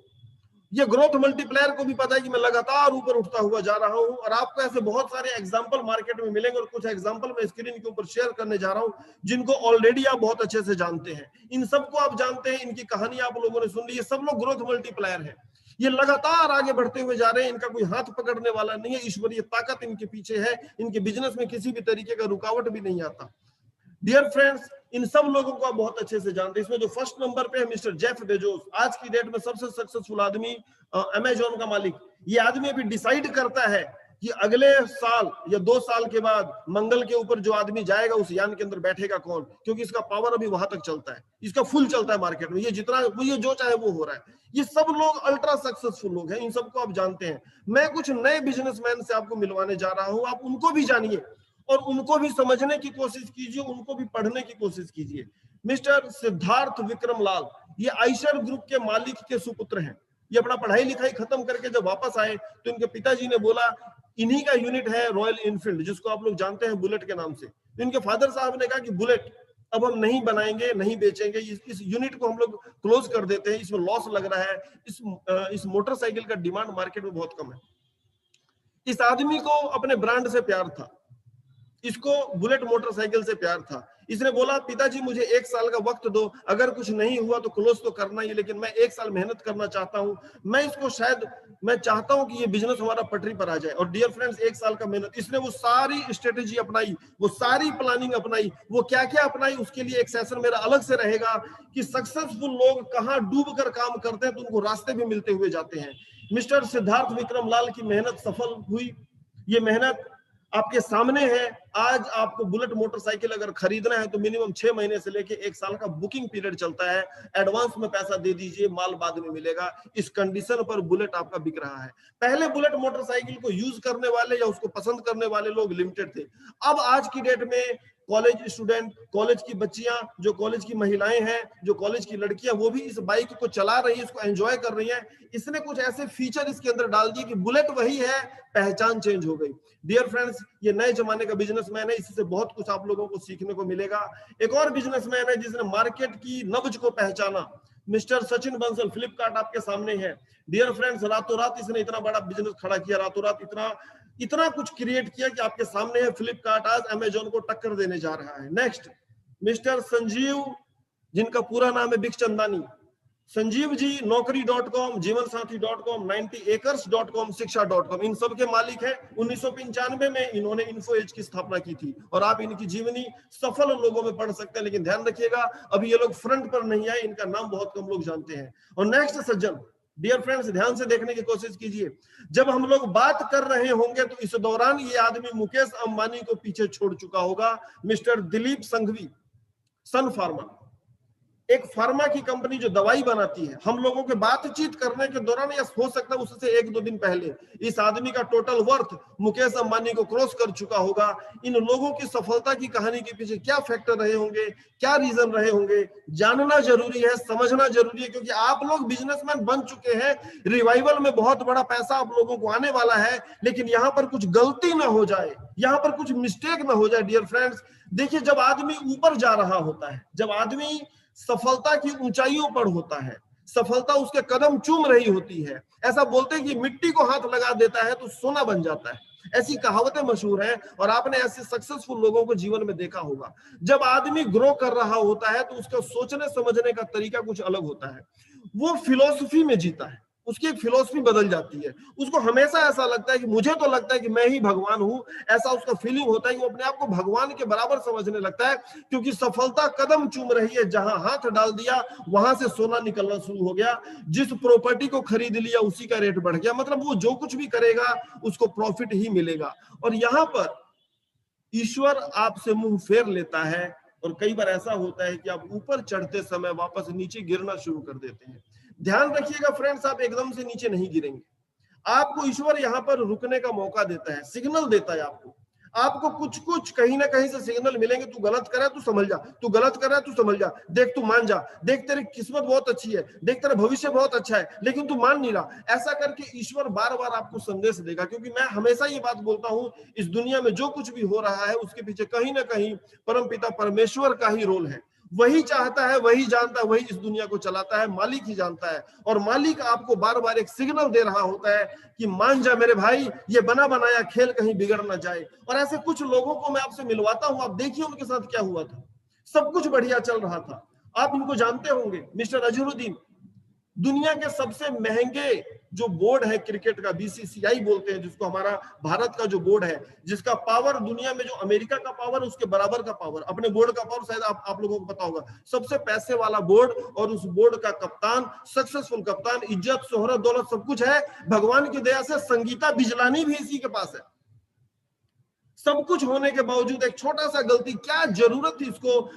ये ग्रोथ मल्टीप्लायर को भी पता है कि मैं लगातार ऊपर उठता हुआ जा रहा हूं। और आपको ऐसे बहुत सारे एग्जांपल मार्केट में मिलेंगे, और कुछ एग्जांपल मैं स्क्रीन के ऊपर शेयर करने जा रहा हूं, जिनको ऑलरेडी आप बहुत अच्छे से जानते हैं। इन सबको आप जानते हैं, इनकी कहानी आप लोगों ने सुन ली। ये सब लोग ग्रोथ मल्टीप्लायर हैं। ये लगातार आगे बढ़ते हुए जा रहे हैं, इनका कोई हाथ पकड़ने वाला नहीं है, ईश्वरीय ताकत इनके पीछे है। इनके बिजनेस में किसी भी तरीके का रुकावट भी नहीं आता। डियर फ्रेंड्स, इन सब लोगों को आप बहुत अच्छे से जानते हैं। इसमें जो फर्स्ट नंबर पे है मिस्टर जेफ बेजोस, आज की डेट में सबसे सक्सेसफुल आदमी, अमेजॉन का मालिक। ये आदमी अभी डिसाइड करता है कि अगले साल या 2 साल के बाद मंगल के ऊपर जो आदमी जाएगा उस यान के अंदर बैठेगा कौन, क्योंकि इसका पावर अभी वहां तक चलता है, इसका फुल चलता है मार्केट में। ये जितना ये जो चाहे वो हो रहा है। ये सब लोग अल्ट्रा सक्सेसफुल लोग हैं, इन सबको आप जानते हैं। मैं कुछ नए बिजनेसमैन से आपको मिलवाने जा रहा हूं, आप उनको भी जानिए और उनको भी समझने की कोशिश कीजिए, उनको भी पढ़ने की कोशिश कीजिए। मिस्टर सिद्धार्थ विक्रम लाल, ये आइशर ग्रुप के मालिक के सुपुत्र हैं। ये अपना पढ़ाई लिखाई खत्म करके जब वापस आए तो इनके पिताजी ने बोला, इन्हीं का यूनिट है रॉयल इनफील्ड, जिसको आप लोग जानते हैं बुलेट के नाम से। तो इनके फादर साहब ने कहा कि बुलेट अब हम नहीं बनाएंगे, नहीं बेचेंगे, इस यूनिट को हम लोग क्लोज कर देते हैं, इसमें लॉस लग रहा है। इस मोटरसाइकिल का डिमांड मार्केट में बहुत कम है। इस आदमी को अपने ब्रांड से प्यार था, इसको बुलेट मोटरसाइकिल से प्यार था। इसने बोला, पिताजी मुझे 1 साल का वक्त दो, अगर कुछ नहीं हुआ तो क्लोज तो करना ही, लेकिन मैं 1 साल मेहनत करना चाहता हूं। मैं चाहता हूं कि ये बिजनेस हमारा पटरी पर आ जाए। और डियर फ्रेंड्स, 1 साल का मेहनत, इसने वो सारी स्ट्रेटेजी अपनाई, वो सारी प्लानिंग अपनाई। वो क्या क्या अपनाई, उसके लिए एक सेशन मेरा अलग से रहेगा कि सक्सेसफुल लोग कहां डूब कर काम करते हैं तो उनको रास्ते भी मिलते हुए जाते हैं। मिस्टर सिद्धार्थ विक्रम लाल की मेहनत सफल हुई। ये मेहनत आपके सामने है। आज आपको बुलेट मोटरसाइकिल अगर खरीदना है तो मिनिमम 6 महीने से लेके 1 साल का बुकिंग पीरियड चलता है। एडवांस में पैसा दे दीजिए, माल बाद में मिलेगा। इस कंडीशन पर बुलेट आपका बिक रहा है। पहले बुलेट मोटरसाइकिल को यूज करने वाले या उसको पसंद करने वाले लोग लिमिटेड थे। अब आज की डेट में कॉलेज स्टूडेंट, कॉलेज की बच्चियां, जो कॉलेज की महिलाएं हैं, जो कॉलेज की लड़कियां, वो भी इस बाइक को चला रही है, इसको एंजॉय कर रही हैं। इसने कुछ ऐसे फीचर इसके अंदर डाल दिए कि बुलेट वही है, पहचान चेंज हो गई। डियर फ्रेंड्स, ये नए जमाने का बिजनेसमैन है, इससे बहुत कुछ आप लोगों को सीखने को मिलेगा। एक और बिजनेसमैन है जिसने मार्केट की नब्ज को पहचाना, मिस्टर सचिन बंसल। फ्लिपकार्ट आपके सामने है। डियर फ्रेंड्स, रातों रात इसने इतना बड़ा बिजनेस खड़ा किया, रातों रात इतना इतना कुछ क्रिएट किया कि आपके सामने है। फ्लिपकार्ट आज अमेजोन को टक्कर देने जा रहा है। नेक्स्ट, मिस्टर संजीव, जिनका पूरा नाम है बिखचंदानी, संजीव जी नौकरी.com, जीवनसाथी.com, 90acres.com, शिक्षा.com, इन सब के मालिक हैं। 1995 में इन्होंने इन्फो एज की स्थापना की थी और आप इनकी जीवनी सफल लोगों में पढ़ सकते हैं। लेकिन ध्यान रखिएगा, अभी ये लोग फ्रंट पर नहीं आए, इनका नाम बहुत कम लोग जानते हैं। और नेक्स्ट सज्जन, डियर फ्रेंड्स, ध्यान से देखने की कोशिश कीजिए। जब हम लोग बात कर रहे होंगे तो इस दौरान ये आदमी मुकेश अंबानी को पीछे छोड़ चुका होगा। मिस्टर दिलीप संघवी, सन फार्मा, एक फार्मा की कंपनी जो दवाई बनाती है। हम लोगों के बातचीत करने के दौरान या हो सकता है उससे 1-2 दिन पहले इस आदमी का टोटल वर्थ मुकेश अंबानी को क्रॉस कर चुका होगा। इन लोगों की सफलता की कहानी के पीछे क्या फैक्टर रहे होंगे, क्या रीजन रहे होंगे, जानना जरूरी है, समझना जरूरी है, क्योंकि आप लोग बिजनेसमैन बन चुके हैं। रिवाइवल में बहुत बड़ा पैसा आप लोगों को आने वाला है, लेकिन यहाँ पर कुछ गलती ना हो जाए, यहाँ पर कुछ मिस्टेक ना हो जाए। डियर फ्रेंड्स, देखिए, जब आदमी ऊपर जा रहा होता है, जब आदमी सफलता की ऊंचाइयों पर होता है, सफलता उसके कदम चूम रही होती है, ऐसा बोलते हैं कि मिट्टी को हाथ लगा देता है तो सोना बन जाता है। ऐसी कहावतें मशहूर हैं और आपने ऐसे सक्सेसफुल लोगों को जीवन में देखा होगा। जब आदमी ग्रो कर रहा होता है तो उसका सोचने समझने का तरीका कुछ अलग होता है। वो फिलॉसफी में जीता है, उसकी एक फिलॉसफी बदल जाती है। उसको हमेशा ऐसा लगता है कि मुझे तो लगता है कि मैं ही भगवान हूं, ऐसा उसका फीलिंग होता है कि वो अपने आप को भगवान के बराबर समझने लगता है, क्योंकि सफलता कदम चूम रही है। जहां हाथ डाल दिया वहां से सोना निकलना शुरू हो गया। जिस प्रॉपर्टी को खरीद लिया उसी का रेट बढ़ गया। मतलब वो जो कुछ भी करेगा उसको प्रॉफिट ही मिलेगा। और यहाँ पर ईश्वर आपसे मुंह फेर लेता है और कई बार ऐसा होता है कि आप ऊपर चढ़ते समय वापस नीचे गिरना शुरू कर देते हैं। ध्यान रखिएगा फ्रेंड्स, आप एकदम से नीचे नहीं गिरेंगे। आपको ईश्वर यहाँ पर रुकने का मौका देता है, सिग्नल देता है आपको कुछ कुछ कहीं ना कहीं से सिग्नल मिलेंगे। तू गलत कर रहा है, तू समझ जा, तू गलत कर रहा है, तू समझ जा, देख तू मान जा, देख तेरी किस्मत बहुत अच्छी है, देख तेरा भविष्य बहुत अच्छा है, लेकिन तू मान नहीं रहा। ऐसा करके ईश्वर बार बार आपको संदेश देगा। क्योंकि मैं हमेशा ये बात बोलता हूं, इस दुनिया में जो कुछ भी हो रहा है उसके पीछे कहीं ना कहीं परमपिता परमेश्वर का ही रोल है। वही चाहता है, वही जानता है, वही इस दुनिया को चलाता है, मालिक ही जानता है। और मालिक आपको बार बार एक सिग्नल दे रहा होता है कि मान जा मेरे भाई, ये बना बनाया खेल कहीं बिगड़ ना जाए। और ऐसे कुछ लोगों को मैं आपसे मिलवाता हूं, आप देखिए उनके साथ क्या हुआ था। सब कुछ बढ़िया चल रहा था। आप इनको जानते होंगे, मिस्टर अजहरुद्दीन, दुनिया के सबसे महंगे जो बोर्ड है क्रिकेट का, बीसीसीआई बोलते हैं जिसको, हमारा भारत का जो बोर्ड है, जिसका पावर दुनिया में जो अमेरिका का पावर उसके बराबर का पावर, अपने बोर्ड का पावर शायद आप लोगों को पता होगा, सबसे पैसे वाला बोर्ड। और उस बोर्ड का कप्तान, सक्सेसफुल कप्तान, इज्जत शोहरत दौलत सब कुछ है, भगवान की दया से संगीता बिजलानी भी इसी के पास है। सब कुछ होने के बावजूद एक छोटा सा गलती, क्या जरूरत थी इसको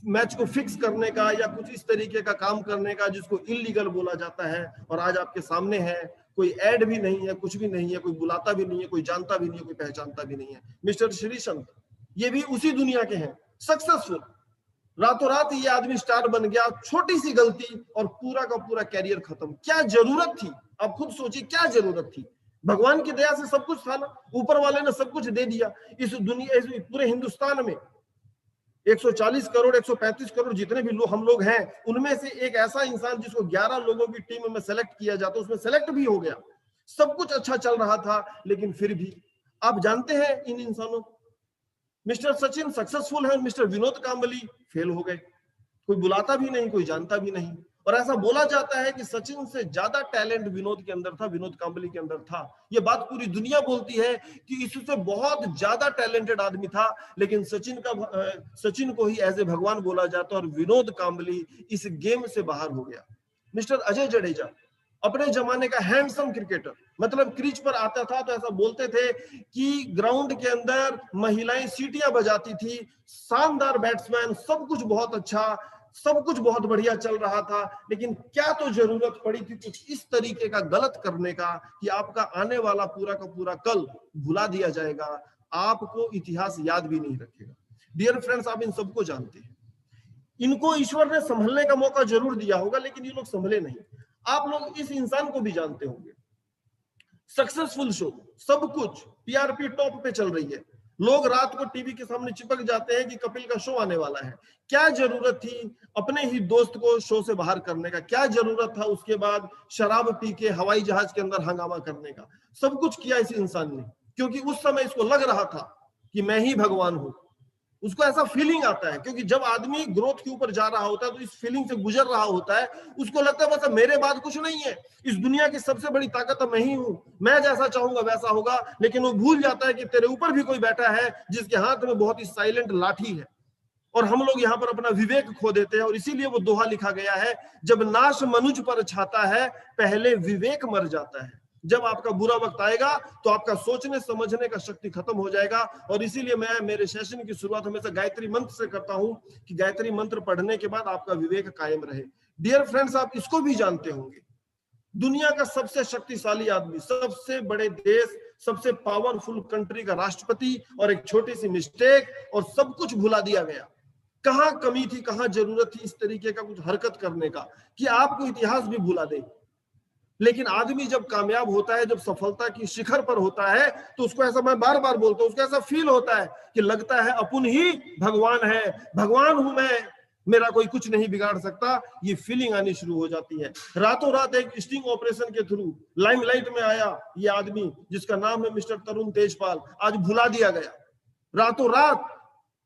मैच को फिक्स करने का या कुछ इस तरीके का काम करने का जिसको इलीगल बोला जाता है। और आज आपके सामने है, कोई ऐड भी नहीं है, कुछ भी नहीं है, कोई बुलाता भी नहीं है, कोई जानता भी नहीं है, कोई पहचानता भी नहीं है। मिस्टर श्रीसंत, ये भी उसी दुनिया के हैं, सक्सेसफुल। रातों रात ये आदमी स्टार बन गया, छोटी सी गलती और पूरा का पूरा कैरियर खत्म। क्या जरूरत थी? आप खुद सोचिए, क्या जरूरत थी? भगवान की दया से सब कुछ था ना, ऊपर वाले ने सब कुछ दे दिया। इस दुनिया, इस पूरे हिंदुस्तान में 140 करोड़ 135 करोड़ जितने भी हम लोग हैं, उनमें से एक ऐसा इंसान जिसको 11 लोगों की टीम में सेलेक्ट किया जाता, उसमें सेलेक्ट भी हो गया। सब कुछ अच्छा चल रहा था, लेकिन फिर भी आप जानते हैं इन इंसानों को। मिस्टर सचिन सक्सेसफुल है, मिस्टर विनोद कांबली फेल हो गए। कोई बुलाता भी नहीं, कोई जानता भी नहीं। और ऐसा बोला जाता है कि सचिन से ज्यादा टैलेंट विनोद के अंदर था, विनोद कांबली के अंदर था। ये बात पूरी दुनिया बोलती है कि इससे बहुत ज्यादा टैलेंटेड आदमी था, लेकिन सचिन को ही एज ए भगवान बोला जाता और विनोद कांबली इस गेम से बाहर हो गया। मिस्टर अजय जडेजा, अपने जमाने का हैंडसम क्रिकेटर, मतलब क्रीज पर आता था तो ऐसा बोलते थे कि ग्राउंड के अंदर महिलाएं सीटियां बजाती थी। शानदार बैट्समैन, सब कुछ बहुत अच्छा, सब कुछ बहुत बढ़िया चल रहा था, लेकिन क्या तो जरूरत पड़ी थी कुछ इस तरीके का गलत करने का कि आपका आने वाला पूरा का पूरा कल भुला दिया जाएगा, आपको इतिहास याद भी नहीं रखेगा। डियर फ्रेंड्स, आप इन सबको जानते हैं। इनको ईश्वर ने संभलने का मौका जरूर दिया होगा, लेकिन ये लोग संभले नहीं। आप लोग इस इंसान को भी जानते होंगे, सक्सेसफुल शो, सब कुछ टीआरपी टॉप पे चल रही है, लोग रात को टीवी के सामने चिपक जाते हैं कि कपिल का शो आने वाला है। क्या जरूरत थी अपने ही दोस्त को शो से बाहर करने का? क्या जरूरत था उसके बाद शराब पी के हवाई जहाज के अंदर हंगामा करने का? सब कुछ किया इस इंसान ने, क्योंकि उस समय इसको लग रहा था कि मैं ही भगवान हूं। उसको ऐसा फीलिंग आता है, क्योंकि जब आदमी ग्रोथ के ऊपर जा रहा होता है तो इस फीलिंग से गुजर रहा होता है, उसको लगता है बस मेरे बाद कुछ नहीं है, इस दुनिया की सबसे बड़ी ताकत मैं ही हूं, मैं जैसा चाहूंगा वैसा होगा। लेकिन वो भूल जाता है कि तेरे ऊपर भी कोई बैठा है जिसके हाथ में बहुत ही साइलेंट लाठी है। और हम लोग यहाँ पर अपना विवेक खो देते हैं, और इसीलिए वो दोहा लिखा गया है, जब नाश मनुज पर छाता है पहले विवेक मर जाता है। जब आपका बुरा वक्त आएगा तो आपका सोचने समझने का शक्ति खत्म हो जाएगा। और इसीलिए मैं मेरे सेशन की शुरुआत हमेशा गायत्री मंत्र से करता हूं कि गायत्री मंत्र पढ़ने के बाद आपका विवेक कायम रहे। डियर फ्रेंड्स, आप इसको भी जानते होंगे, दुनिया का सबसे शक्तिशाली आदमी, सबसे बड़े देश, सबसे पावरफुल कंट्री का राष्ट्रपति, और एक छोटी सी मिस्टेक और सब कुछ भुला दिया गया। कहां कमी थी, कहां जरूरत थी इस तरीके का कुछ हरकत करने का कि आपको इतिहास भी भुला दे। लेकिन आदमी जब कामयाब होता है, जब सफलता की शिखर पर होता है, तो उसको ऐसा, मैं बार बार बोलता हूं, उसको ऐसा फील होता है कि लगता है अपन ही भगवान है, भगवान हूं मैं, मेरा कोई कुछ नहीं बिगाड़ सकता। ये फीलिंग आनी शुरू हो जाती है। रातों रात एक स्टिंग ऑपरेशन के थ्रू लाइमलाइट में आया ये आदमी जिसका नाम है मिस्टर तरुण तेजपाल, आज भुला दिया गया। रातों रात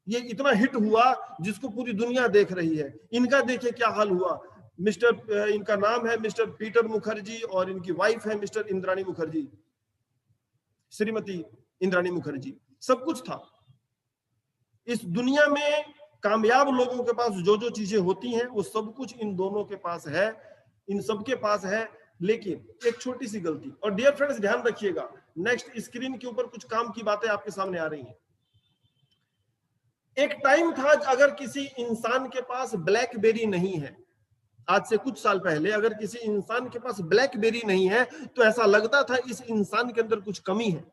ये इतना हिट हुआ जिसको पूरी दुनिया देख रही है। इनका देखिए क्या हाल हुआ। इनका नाम है मिस्टर पीटर मुखर्जी और इनकी वाइफ है मिस्टर इंद्राणी मुखर्जी, श्रीमती इंद्राणी मुखर्जी। सब कुछ था। इस दुनिया में कामयाब लोगों के पास जो जो चीजें होती हैं वो सब कुछ इन दोनों के पास है, इन सबके पास है। लेकिन एक छोटी सी गलती, और डियर फ्रेंड्स ध्यान रखिएगा, नेक्स्ट स्क्रीन के ऊपर कुछ काम की बातें आपके सामने आ रही हैं। एक टाइम था अगर किसी इंसान के पास ब्लैकबेरी नहीं है, आज से कुछ साल पहले अगर किसी इंसान के पास ब्लैकबेरी नहीं है तो ऐसा लगता था इस इंसान के अंदर कुछ कमी है,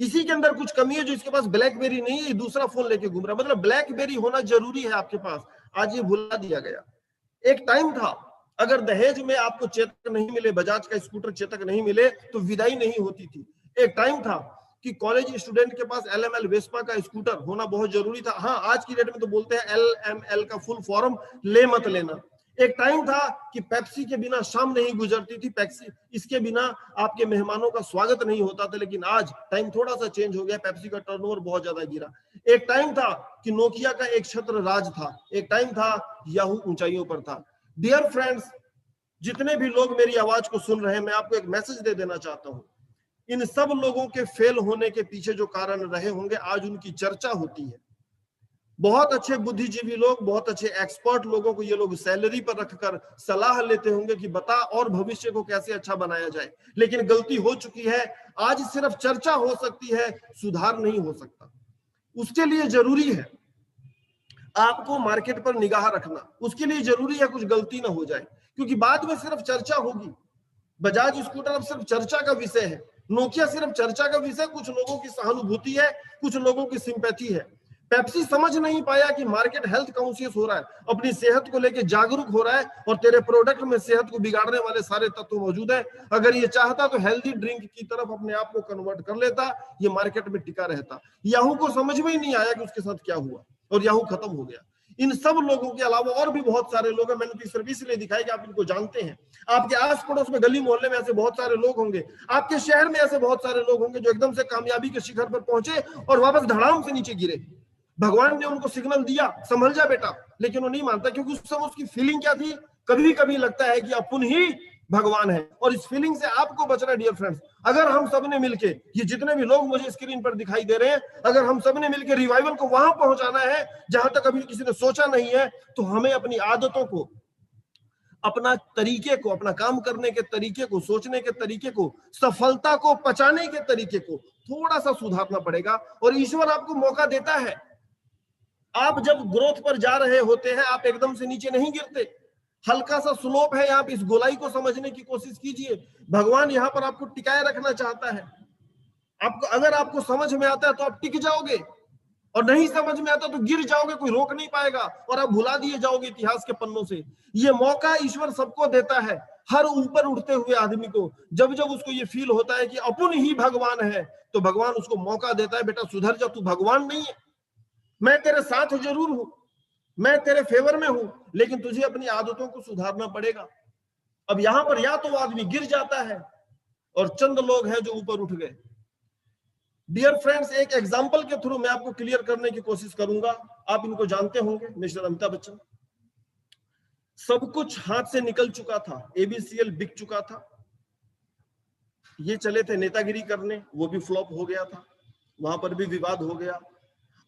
इसी के अंदर कुछ कमी है जो इसके पास ब्लैकबेरी नहीं है, दूसरा फोन लेके घूम रहा है। मतलब ब्लैकबेरी होना जरूरी है आपके पास, आज ये भुला दिया गया। एक टाइम था अगर दहेज में आपको चेतक नहीं मिले, बजाज का स्कूटर चेतक नहीं मिले तो विदाई नहीं होती थी। एक टाइम था कि कॉलेज स्टूडेंट के पास LML वेस्पा का स्कूटर होना बहुत जरूरी था। हाँ, आज की डेट में तो बोलते हैं LML का फुल फॉर्म ले मत लेना। एक टाइम था कि पेप्सी के बिना शाम नहीं गुजरती थी, पेप्सी इसके बिना आपके मेहमानों का स्वागत नहीं होता था। लेकिन आज टाइम थोड़ा सा चेंज हो गया, पेप्सी का टर्नओवर बहुत ज्यादा गिरा। एक टाइम था कि नोकिया का एक छत्र राज था, एक टाइम था याहू ऊंचाइयों पर था। डियर फ्रेंड्स, जितने भी लोग मेरी आवाज को सुन रहे हैं, मैं आपको एक मैसेज दे देना चाहता हूं। इन सब लोगों के फेल होने के पीछे जो कारण रहे होंगे, आज उनकी चर्चा होती है। बहुत अच्छे बुद्धिजीवी लोग, बहुत अच्छे एक्सपर्ट लोगों को ये लोग सैलरी पर रखकर सलाह लेते होंगे कि बता और भविष्य को कैसे अच्छा बनाया जाए। लेकिन गलती हो चुकी है, आज सिर्फ चर्चा हो सकती है, सुधार नहीं हो सकता। उसके लिए जरूरी है आपको मार्केट पर निगाह रखना, उसके लिए जरूरी है कुछ गलती ना हो जाए, क्योंकि बाद में सिर्फ चर्चा होगी। बजाज स्कूटर अब सिर्फ चर्चा का विषय है, नोकिया सिर्फ चर्चा का विषय, कुछ लोगों की सहानुभूति है, कुछ लोगों की सिंपैथी है। पेप्सी समझ नहीं पाया कि मार्केट हेल्थ कॉन्शियस हो रहा है, अपनी सेहत को लेकर जागरूक हो रहा है, और तेरे प्रोडक्ट में सेहत को बिगाड़ने वाले सारे तत्व मौजूद हैं। अगर ये चाहता तो हेल्दी ड्रिंक की तरफ अपने आप को कन्वर्ट कर लेता, ये मार्केट में टिका रहता। याहू को समझ में ही नहीं आया कि उसके साथ क्या हुआ, और याहू खत्म हो गया। इन सब लोगों के अलावा और भी बहुत सारे लोग हैं, मैंने तो सिर्फ इसलिए दिखाया कि आप इनको जानते हैं। आपके आस पड़ोस में गली मोहल्ले में ऐसे बहुत सारे लोग होंगे, आपके शहर में ऐसे बहुत सारे लोग होंगे जो एकदम से कामयाबी के शिखर पर पहुंचे और वापस धड़ाम से नीचे गिरे। भगवान ने उनको सिग्नल दिया, संभल जा बेटा, लेकिन वो नहीं मानता, क्योंकि उस समय उसकी फीलिंग क्या थी, कभी कभी लगता है कि अपन ही भगवान है। और इस फीलिंग से आपको बचना डियर फ्रेंड्स। अगर हम सबने मिलके, ये जितने भी लोग मुझे स्क्रीन पर दिखाई दे रहे हैं, अगर हम सबने मिलके रिवाइवल को वहां पहुंचाना है जहां तक अभी किसी ने सोचा नहीं है, तो हमें अपनी आदतों को, अपना तरीके को, अपना काम करने के तरीके को, सोचने के तरीके को, सफलता को पचाने के तरीके को थोड़ा सा सुधारना पड़ेगा। और ईश्वर आपको मौका देता है। आप जब ग्रोथ पर जा रहे होते हैं, आप एकदम से नीचे नहीं गिरते, हल्का सा स्लोप है, आप इस गोलाई को समझने की कोशिश कीजिए। भगवान यहाँ पर आपको टिकाए रखना चाहता है। आपको, अगर आपको समझ में आता है तो आप टिक जाओगे, और नहीं समझ में आता तो गिर जाओगे, कोई रोक नहीं पाएगा, और आप भुला दिए जाओगे इतिहास के पन्नों से। ये मौका ईश्वर सबको देता है। हर ऊपर उठते हुए आदमी को जब जब उसको ये फील होता है कि अपन ही भगवान है, तो भगवान उसको मौका देता है, बेटा सुधर जा, तू भगवान नहीं है, मैं तेरे साथ जरूर हूं, मैं तेरे फेवर में हूं, लेकिन तुझे अपनी आदतों को सुधारना पड़ेगा। अब यहां पर या तो वो आदमी गिर जाता है और चंद लोग हैं जो ऊपर उठ गए। डियर फ्रेंड्स, एक एग्जांपल के थ्रू मैं आपको क्लियर करने की कोशिश करूंगा। आप इनको जानते होंगे, मिस्टर अमिताभ बच्चन। सब कुछ हाथ से निकल चुका था, एबीसीएल बिक चुका था, ये चले थे नेतागिरी करने, वो भी फ्लॉप हो गया था, वहां पर भी विवाद हो गया।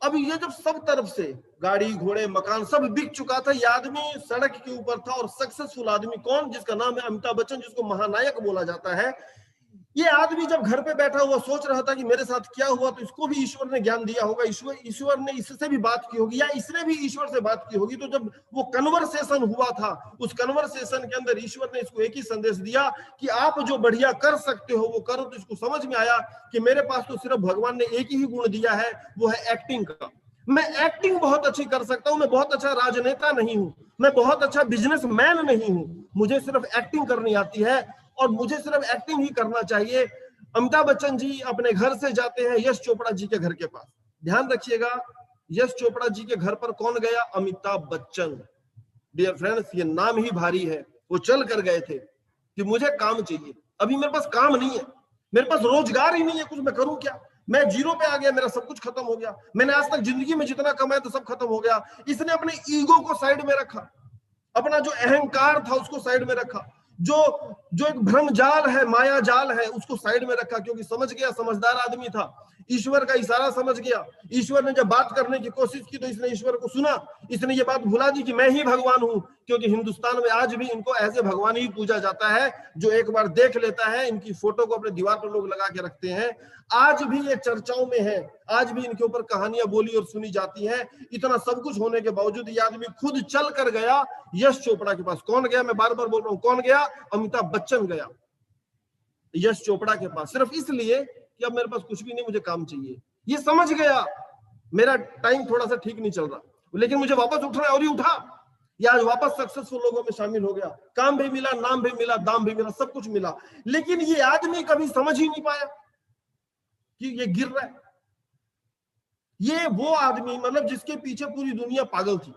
अब ये जब सब तरफ से गाड़ी घोड़े मकान सब बिक चुका था, ये आदमी सड़क के ऊपर था, और सक्सेसफुल आदमी कौन, जिसका नाम है अमिताभ बच्चन, जिसको महानायक बोला जाता है, ये आदमी जब घर पे बैठा हुआ सोच रहा था कि मेरे साथ क्या हुआ, तो इसको भी ईश्वर ने ज्ञान दिया होगा, ईश्वर ने इससे भी बात की होगी, या इसने भी ईश्वर से बात की होगी। तो जब वो कन्वर्सेशन हुआ था, उस कन्वर्सेशन के अंदर ईश्वर ने इसको एक ही संदेश दिया कि आप जो बढ़िया कर सकते हो वो करो। तो इसको समझ में आया कि मेरे पास तो सिर्फ भगवान ने एक ही गुण दिया है, वो है एक्टिंग का। मैं एक्टिंग बहुत अच्छी कर सकता हूं, मैं बहुत अच्छा राजनेता नहीं हूं, मैं बहुत अच्छा बिजनेसमैन नहीं हूं, मुझे सिर्फ एक्टिंग करनी आती है और मुझे सिर्फ एक्टिंग ही करना चाहिए। अमिताभ बच्चन जी अपने घर से जाते हैं यश चोपड़ा जी के घर के पास। ध्यान रखिएगा, यश चोपड़ा जी के घर पर कौन गया? अमिताभ बच्चन। डियर फ्रेंड्स, ये नाम ही भारी है। वो चल कर गए थे कि मुझे काम चाहिए, अभी मेरे पास काम नहीं है, मेरे पास रोजगार ही नहीं है, कुछ मैं करूं क्या, मैं जीरो पे आ गया, मेरा सब कुछ खत्म हो गया, मैंने आज तक जिंदगी में जितना कमाया तो सब खत्म हो गया। इसने अपने ईगो को साइड में रखा, अपना जो अहंकार था उसको साइड में रखा, जो एक भ्रम जाल है, माया जाल है, उसको साइड में रखा, क्योंकि समझ गया, समझदार आदमी था, ईश्वर का इशारा समझ गया। ईश्वर ने जब बात करने की कोशिश की तो इसने ईश्वर को सुना, इसने ये बात भुला दी कि मैं ही भगवान हूं, क्योंकि हिंदुस्तान में आज भी इनको ऐसे भगवान ही पूजा जाता है। जो एक बार देख लेता है, इनकी फोटो को अपने दीवार पर लोग लगा के रखते हैं, आज भी ये चर्चाओं में है, आज भी इनके ऊपर कहानियां बोली और सुनी जाती हैं। इतना सब कुछ होने के बावजूद ये आदमी खुद चल कर गया यश चोपड़ा के पास। कौन गया? मैं बार बार बोल रहा हूं, कौन गया? अमिताभ बच्चन गया यश चोपड़ा के पास, सिर्फ इसलिए कि अब मेरे पास कुछ भी नहीं, मुझे काम चाहिए। ये समझ गया मेरा टाइम थोड़ा सा ठीक नहीं चल रहा, लेकिन मुझे वापस उठना है, और ये उठा, ये आज वापस सक्सेसफुल लोगों में शामिल हो गया, काम भी मिला, नाम भी मिला, दाम भी मिला, सब कुछ मिला। लेकिन ये आदमी कभी समझ ही नहीं पाया कि ये गिर रहा है। ये वो आदमी, मतलब जिसके पीछे पूरी दुनिया पागल थी।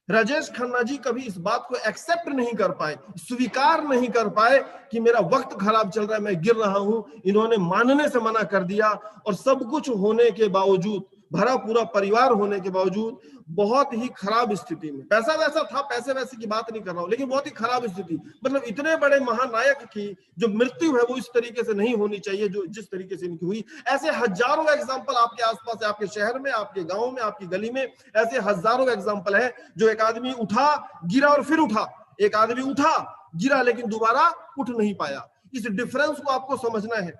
राजेश खन्ना जी कभी इस बात को एक्सेप्ट नहीं कर पाए, स्वीकार नहीं कर पाए कि मेरा वक्त खराब चल रहा है, मैं गिर रहा हूं। इन्होंने मानने से मना कर दिया, और सब कुछ होने के बावजूद, भरा पूरा परिवार होने के बावजूद, बहुत ही खराब स्थिति में, पैसा वैसा था, पैसे वैसे की बात नहीं कर रहा हूं, लेकिन बहुत ही खराब स्थिति, मतलब इतने बड़े महानायक की जो मृत्यु है वो इस तरीके से नहीं होनी चाहिए जो जिस तरीके से इनकी हुई। ऐसे हजारों एग्जाम्पल आपके आसपास है, आपके शहर में, आपके गांव में, आपकी गली में, ऐसे हजारों एग्जाम्पल है। जो एक आदमी उठा, गिरा और फिर उठा, एक आदमी उठा, गिरा, लेकिन दोबारा उठ नहीं पाया। इस डिफरेंस को आपको समझना है।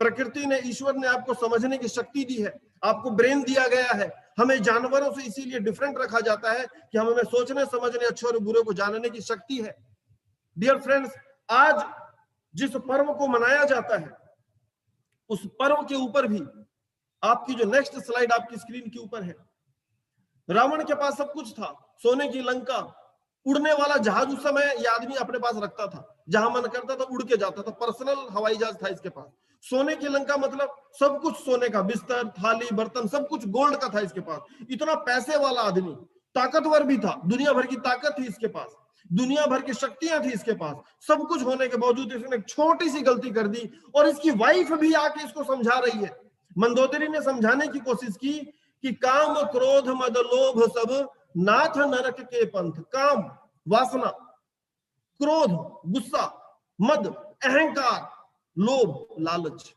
प्रकृति ने, ईश्वर ने आपको समझने की शक्ति दी है, आपको ब्रेन दिया गया है। हमें जानवरों से इसीलिए डिफरेंट रखा जाता है कि हमें सोचने समझने, अच्छे और बुरे को जानने की शक्ति है। डियर फ्रेंड्स, आज जिस पर्व को मनाया जाता है, उस पर्व के ऊपर भी आपकी जो नेक्स्ट स्लाइड आपकी स्क्रीन के ऊपर है, रावण के पास सब कुछ था, सोने की लंका, उड़ने वाला जहाज उस समय ये आदमी अपने पास रखता था, जहां मन करता था उड़ के जाता था, पर्सनल हवाई जहाज था इसके पास। सोने की लंका मतलब सब कुछ सोने का, बिस्तर, थाली, बर्तन, सब कुछ गोल्ड का था इसके पास। इतना पैसे वाला आदमी, ताकतवर भी था, दुनिया भर की ताकत थी इसके पास, दुनिया भर की शक्तियां थी इसके पास। सब कुछ होने के बावजूद इसने एक छोटी सी गलती कर दी, और इसकी वाइफ भी आके इसको समझा रही है। मंदोदरी ने समझाने की कोशिश की कि काम, क्रोध, मद, लोभ सब नाथ नरक के पंथ। काम, वासना, क्रोध, गुस्सा, मद, अहंकार, लोभ, लालच,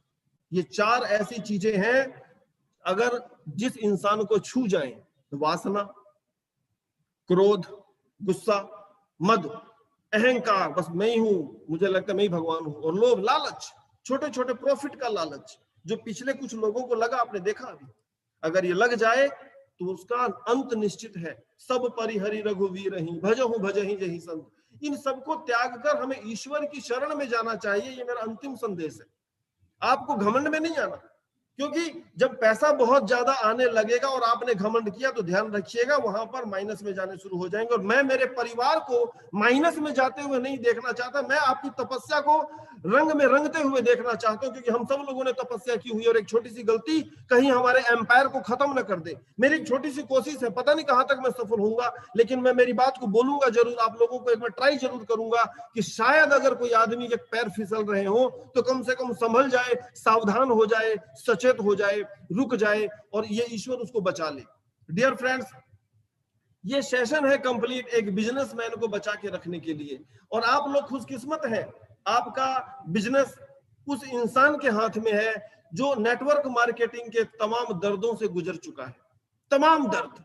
ये चार ऐसी चीजें हैं, अगर जिस इंसान को छू जाए, वासना, क्रोध, गुस्सा, मद, अहंकार, बस मैं ही हूं, मुझे लगता है मैं ही भगवान हूं, और लोभ, लालच, छोटे छोटे प्रॉफिट का लालच, जो पिछले कुछ लोगों को लगा, आपने देखा अभी, अगर ये लग जाए तो उसका अंत निश्चित है। सब परिहरि रघुवीर ही, भजहु भजहि जहि संत। इन सबको त्याग कर हमें ईश्वर की शरण में जाना चाहिए। ये मेरा अंतिम संदेश है। आपको घमंड में नहीं आना, क्योंकि जब पैसा बहुत ज्यादा आने लगेगा और आपने घमंड किया तो ध्यान रखिएगा वहां पर माइनस में जाने शुरू हो जाएंगे। और मैं मेरे परिवार को माइनस में जाते हुए नहीं देखना चाहता, मैं आपकी तपस्या को रंग में रंगते हुए देखना चाहता हूं, क्योंकि हम सब लोगों ने तपस्या की हुई और एक छोटी सी गलती कहीं हमारे एम्पायर को खत्म न कर दे। मेरी एक छोटी सी कोशिश है, पता नहीं कहां तक मैं सफल होऊंगा, लेकिन मैं मेरी बात को बोलूंगा जरूर, आप लोगों को एक बार ट्राई जरूर करूंगा कि शायद अगर कोई आदमी के पैर फिसल रहे हो तो कम से कम संभल जाए, सावधान हो जाए, सचेत हो जाए, रुक जाए और ये ईश्वर उसको बचा ले। डियर फ्रेंड्स, ये सेशन है कंप्लीट एक बिजनेसमैन को बचा के रखने के लिए। और आप लोग खुशकिस्मत हैं, आपका बिजनेस उस इंसान के हाथ में है जो नेटवर्क मार्केटिंग के तमाम दर्दों से गुजर चुका है। तमाम दर्द,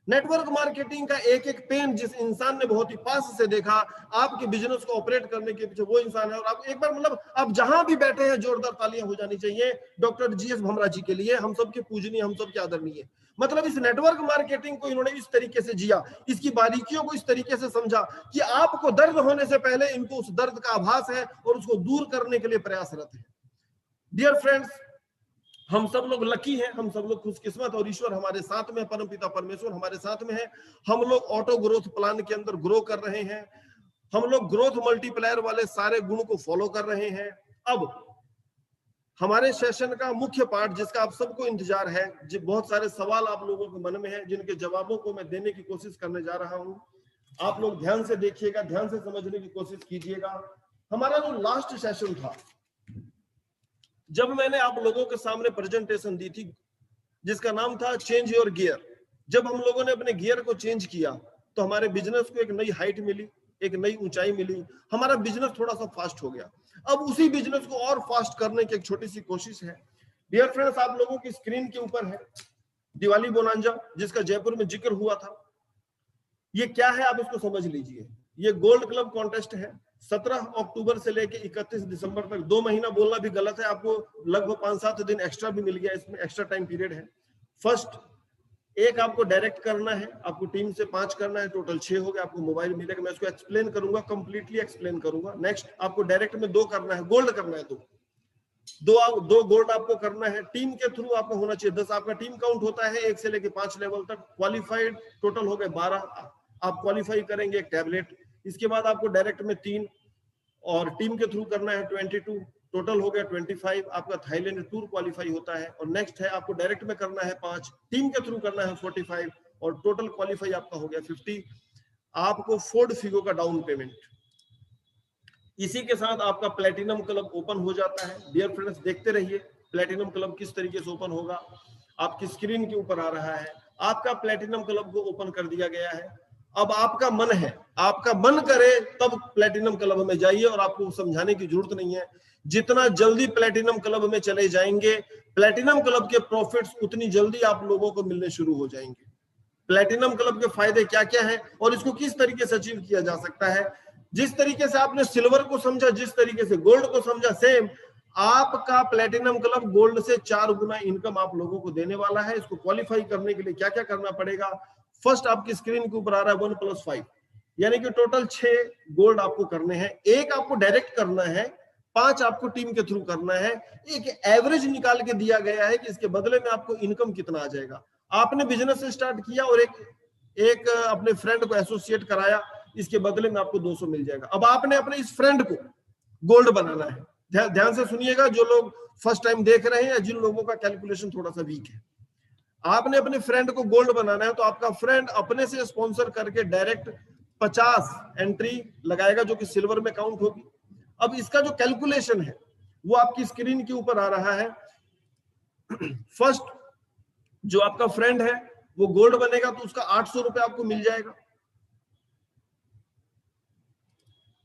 नेटवर्क मार्केटिंग का एक एक पेन जिस इंसान ने बहुत ही पास से देखा, आपके बिजनेस को ऑपरेट करने के पीछे वो इंसान है। और आप एक बार मतलब आप जहां भी बैठे हैं जोरदार तालियां हो जानी चाहिए डॉक्टर जीएस भमरा जी के लिए। हम सबके पूजनीय, हम सबके आदरणीय। मतलब इस नेटवर्क मार्केटिंग को इन्होंने इस तरीके से जिया, इसकी बारीकियों को इस तरीके से समझा कि आपको दर्द होने से पहले इनको उस दर्द का आभास है और उसको दूर करने के लिए प्रयासरत है। डियर फ्रेंड्स, हम सब लोग लकी हैं, हम सब लोग खुशकिस्मत और ईश्वर हमारे साथ में, परमपिता परमेश्वर हमारे साथ में है। हम लोग ऑटो ग्रोथ प्लान के अंदर ग्रो कर रहे हैं, हम लोग ग्रोथ मल्टीप्लायर वाले सारे गुण को फॉलो कर रहे हैं। अब हमारे सेशन का मुख्य पार्ट जिसका आप सबको इंतजार है, बहुत सारे सवाल आप लोगों के मन में है जिनके जवाबों को मैं देने की कोशिश करने जा रहा हूं। आप लोग ध्यान से देखिएगा, ध्यान से समझने की कोशिश कीजिएगा। हमारा जो लास्ट सेशन था, जब मैंने आप लोगों के सामने प्रेजेंटेशन दी थी जिसका नाम था चेंज योर गियर, जब हम लोगों ने अपने गियर को चेंज किया तो हमारे बिजनेस को एक नई हाइट मिली, एक नई ऊंचाई मिली, हमारा बिजनेस थोड़ा सा फास्ट हो गया। अब उसी बिजनेस को और फास्ट करने की एक छोटी सी कोशिश है। डियर फ्रेंड्स, आप लोगों की स्क्रीन के ऊपर है दिवाली बोनांजा जिसका जयपुर में जिक्र हुआ था। ये क्या है आप इसको समझ लीजिए। ये गोल्ड क्लब कॉन्टेस्ट है। 17 अक्टूबर से लेके 31 दिसंबर तक, 2 महीना बोलना भी गलत है, आपको लगभग 5-7 दिन एक्स्ट्रा भी मिल गया, इसमें एक्स्ट्रा टाइम पीरियड है। फर्स्ट एक आपको डायरेक्ट करना है, आपको टीम से 5 करना है, टोटल 6 हो गया, आपको मोबाइल मिलेगा, मैं इसको एक्सप्लेन करूंगा, कंप्लीटली एक्सप्लेन करूंगा। नेक्स्ट आपको डायरेक्ट में 2 करना है, गोल्ड करना है, 2 गोल्ड आपको करना है। टीम के थ्रू आपको होना चाहिए 10, आपका टीम काउंट होता है 1 से लेके 5 लेवल तक। क्वालिफाइड टोटल हो गए 12, आप क्वालिफाई करेंगे 1 टैबलेट। इसके बाद आपको डायरेक्ट में 3 और टीम के थ्रू करना है 22, टोटल हो गया 25, आपका थाईलैंड टूर क्वालिफाई होता है। और नेक्स्ट है आपको डायरेक्ट में करना है 5, टीम के थ्रू करना है 45 और टोटल क्वालिफाई आपका हो गया 50। आपको 4 फिगो का डाउन पेमेंट, इसी के साथ आपका प्लेटिनम क्लब ओपन हो जाता है। डियर फ्रेंड्स, देखते रहिए प्लेटिनम क्लब किस तरीके से ओपन होगा, आपकी स्क्रीन के ऊपर आ रहा है। आपका प्लेटिनम क्लब को ओपन कर दिया गया है। अब आपका मन है, आपका मन करे तब प्लेटिनम क्लब में जाइए और आपको समझाने की जरूरत नहीं है। जितना जल्दी प्लेटिनम क्लब में चले जाएंगे, प्लेटिनम क्लब के प्रॉफिट्स उतनी जल्दी आप लोगों को मिलने शुरू हो जाएंगे। प्लेटिनम क्लब के फायदे क्या क्या है और इसको किस तरीके से अचीव किया जा सकता है। जिस तरीके से आपने सिल्वर को समझा, जिस तरीके से गोल्ड को समझा, सेम आपका प्लेटिनम क्लब गोल्ड से 4 गुना इनकम आप लोगों को देने वाला है। इसको क्वालिफाई करने के लिए क्या क्या करना पड़ेगा, फर्स्ट आपकी स्क्रीन के ऊपर आ रहा है 1 + 5, यानी कि टोटल 6 गोल्ड आपको करने हैं। 1 आपको डायरेक्ट करना है, 5 आपको टीम के थ्रू करना है। एक एवरेज निकाल के दिया गया है कि इसके बदले में आपको इनकम कितना आ जाएगा। आपने बिजनेस से स्टार्ट किया और एक अपने फ्रेंड को एसोसिएट कराया, इसके बदले में आपको 200 मिल जाएगा। अब आपने अपने इस फ्रेंड को गोल्ड बनाना है। ध्यान से सुनिएगा, जो लोग फर्स्ट टाइम देख रहे हैं या जिन लोगों का कैलकुलेशन थोड़ा सा वीक है, आपने अपने फ्रेंड को गोल्ड बनाना है। तो आपका फ्रेंड अपने से स्पॉन्सर करके डायरेक्ट 50 एंट्री लगाएगा जो कि सिल्वर में काउंट होगी। अब इसका जो कैलकुलेशन है वो आपकी स्क्रीन के ऊपर आ रहा है। फर्स्ट जो आपका फ्रेंड है वो गोल्ड बनेगा तो उसका 800 रुपए आपको मिल जाएगा।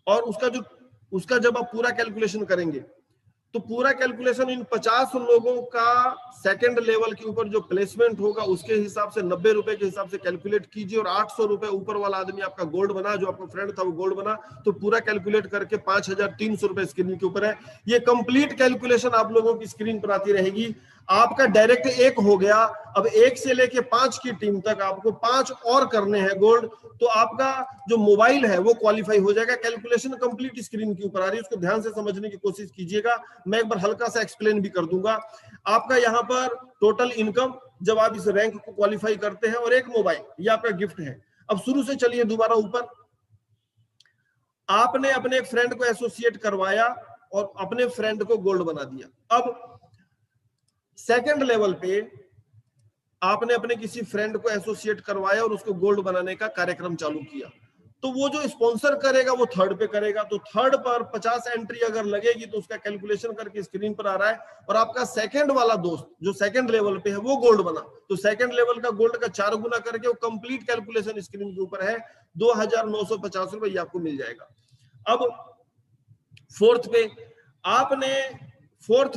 और उसका जब आप पूरा कैलकुलेशन करेंगे तो पूरा कैलकुलेशन इन 50 लोगों का सेकंड लेवल के ऊपर जो प्लेसमेंट होगा उसके हिसाब से 90 रुपए के हिसाब से कैलकुलेट कीजिए। और 800 रुपए ऊपर वाला आदमी आपका गोल्ड बना, जो आपका फ्रेंड था वो गोल्ड बना, तो पूरा कैलकुलेट करके 5300 रुपए स्क्रीन के ऊपर है। ये कंप्लीट कैलकुलेशन आप लोगों की स्क्रीन पर आती रहेगी। आपका डायरेक्ट 1 हो गया, अब 1 से लेके 5 की टीम तक आपको 5 और करने हैं गोल्ड, तो आपका जो मोबाइल है वो क्वालिफाई हो जाएगा। कैलकुलेशन कंप्लीट स्क्रीन के ऊपर आ रही है, उसको ध्यान से समझने की कोशिश कीजिएगा। मैं एक बार हल्का सा एक्सप्लेन भी कर दूंगा। आपका यहाँ पर टोटल इनकम जब आप इस रैंक को क्वालिफाई करते हैं और एक मोबाइल, ये आपका गिफ्ट है। अब शुरू से चलिए दोबारा ऊपर। आपने अपने एक फ्रेंड को एसोसिएट करवाया और अपने फ्रेंड को गोल्ड बना दिया। अब सेकंड लेवल पे आपने अपने किसी फ्रेंड को एसोसिएट करवाया और उसको गोल्ड बनाने का कार्यक्रम चालू किया, तो वो जो स्पॉन्सर करेगा वो थर्ड पे करेगा। तो थर्ड पर 50 एंट्री अगर लगेगी तो उसका कैलकुलेशन करके स्क्रीन पर आ रहा है, और आपका सेकंड वाला दोस्त जो सेकंड लेवल पे है वो गोल्ड बना, तो सेकंड लेवल का गोल्ड का 4 गुना करके वो कंप्लीट कैलकुलेशन स्क्रीन के ऊपर है, 2950 रुपए आपको मिल जाएगा। अब फोर्थ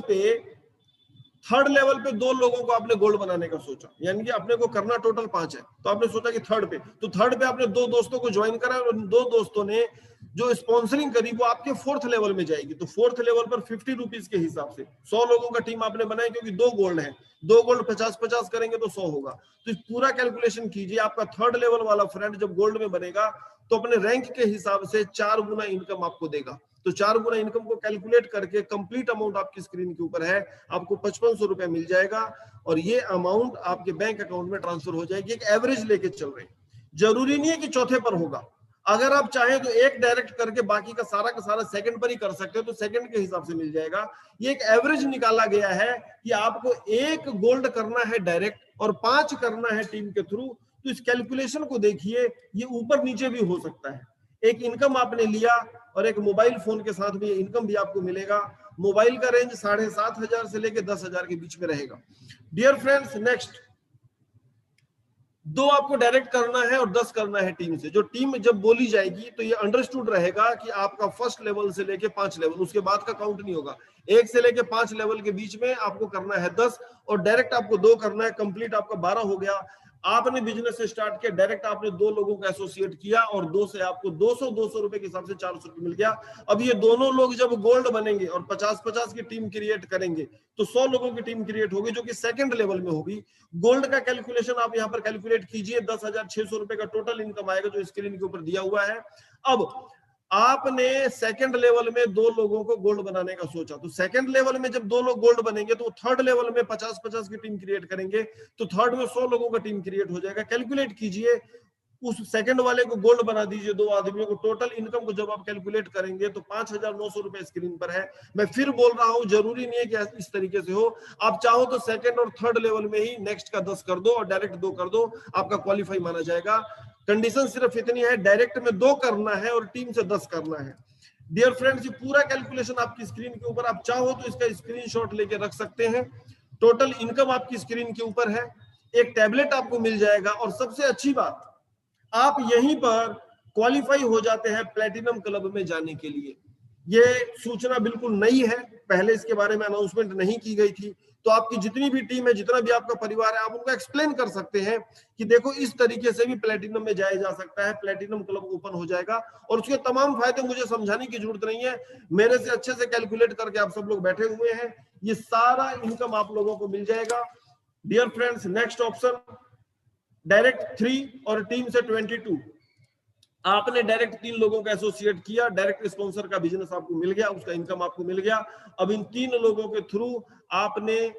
पे थर्ड लेवल पे 2 लोगों को आपने गोल्ड बनाने का सोचा, यानी कि अपने को करना टोटल 5 है, तो आपने सोचा कि थर्ड पे, तो थर्ड पे आपने 2 दोस्तों को ज्वाइन करा और 2 दोस्तों ने जो स्पॉन्सरिंग करी वो आपके फोर्थ लेवल में जाएगी। तो फोर्थ लेवल पर 50 रुपीज के हिसाब से 100 लोगों का टीम आपने बनाई, क्योंकि 2 गोल्ड है, 2 गोल्ड 50-50 करेंगे तो 100 होगा। तो इस पूरा कैलकुलेशन कीजिए। आपका थर्ड लेवल वाला फ्रेंड जब गोल्ड में बनेगा तो अपने रैंक के हिसाब से 4 गुना इनकम आपको देगा। तो 4 गुना इनकम को कैलकुलेट करके कंप्लीट अमाउंट आपकी स्क्रीन के ऊपर है, आपको 5500 रुपए मिल जाएगा, और ये अमाउंट आपके बैंक अकाउंट में ट्रांसफर हो जाएगी। एक एवरेज लेके चल रहे हैं, जरूरी नहीं है कि चौथे पर होगा। अगर आप चाहें तो एक डायरेक्ट करके बाकी का सारा सेकंड पर ही कर सकते हो, तो सेकंड के हिसाब से मिल जाएगा। ये एक एवरेज निकाला गया है कि आपको 1 गोल्ड करना है डायरेक्ट और 5 करना है टीम के थ्रू। तो इस कैलकुलेशन को देखिए, ये ऊपर नीचे भी हो सकता है। एक इनकम आपने लिया और एक मोबाइल फोन के साथ भी इनकम भी आपको मिलेगा। मोबाइल का रेंज 7,500 से लेकर 10,000 के बीच में रहेगा। डियर फ्रेंड्स, नेक्स्ट 2 आपको डायरेक्ट करना है और 10 करना है टीम से। जो टीम जब बोली जाएगी तो ये अंडरस्टूड रहेगा कि आपका फर्स्ट लेवल से लेके 5 लेवल, उसके बाद का काउंट नहीं होगा। 1 से लेके 5 लेवल के बीच में आपको करना है 10 और डायरेक्ट आपको 2 करना है। कंप्लीट आपका 12 हो गया। आपने बिजनेस से स्टार्ट किया, डायरेक्ट आपने 2 लोगों को एसोसिएट किया और 2 से आपको 200 रुपए के हिसाब से 400 रुपए मिल गया। अब ये दोनों लोग जब गोल्ड बनेंगे और 50-50 की टीम क्रिएट करेंगे तो 100 लोगों की टीम क्रिएट होगी, जो कि सेकंड लेवल में होगी। गोल्ड का कैलकुलेशन आप यहाँ पर कैलकुलेट कीजिए, 10,600 रुपए का टोटल इनकम आएगा जो स्क्रीन के ऊपर दिया हुआ है। अब आपने सेकंड लेवल में 2 लोगों को गोल्ड बनाने का सोचा, तो सेकंड लेवल में जब 2 लोग गोल्ड बनेंगे तो थर्ड लेवल में 50-50 की टीम क्रिएट करेंगे, तो थर्ड में 100 लोगों का टीम क्रिएट हो जाएगा। कैलकुलेट कीजिए, उस सेकंड वाले को गोल्ड बना दीजिए 2 आदमियों को। टोटल इनकम को जब आप कैलकुलेट करेंगे तो 5,900 रुपए स्क्रीन पर है। मैं फिर बोल रहा हूं, जरूरी नहीं है कि इस तरीके से हो। आप चाहो तो सेकंड और थर्ड लेवल में ही नेक्स्ट का 10 कर दो और डायरेक्ट 2 कर दो, आपका क्वालिफाई माना जाएगा। कंडीशन सिर्फ इतनी है, डायरेक्ट में 2 करना है और टीम से 10 करना है। डियर फ्रेंड्स, ये पूरा कैलकुलेशन आपकी स्क्रीन के ऊपर, आप चाहो तो इसका स्क्रीनशॉट लेके रख सकते हैं। टोटल इनकम आपकी स्क्रीन के ऊपर है, एक टैबलेट आपको मिल जाएगा, और सबसे अच्छी बात, आप यहीं पर क्वालिफाई हो जाते हैं प्लैटिनम क्लब में जाने के लिए। ये सूचना बिल्कुल नई है, पहले इसके बारे में अनाउंसमेंट नहीं की गई थी। तो आपकी जितनी भी टीम है, जितना भी आपका परिवार है, आप उनको एक्सप्लेन कर सकते हैं कि देखो इस तरीके से भी प्लैटिनम में जाया जा सकता है, प्लैटिनम क्लब ओपन हो जाएगा। और उसके तमाम फायदे मुझे समझाने की जरूरत नहीं है, मेरे से अच्छे से कैलकुलेट करके आप सब लोग बैठे हुए हैं। ये सारा इनकम आप लोगों को मिल जाएगा। Dear friends, next option direct 3 और टीम से 22। आपने डायरेक्ट 3 लोगों का एसोसिएट किया, डायरेक्ट स्पॉन्सर का बिजनेस आपको मिल गया, उसका इनकम आपको मिल गया। अब इन 3 लोगों के थ्रू आपने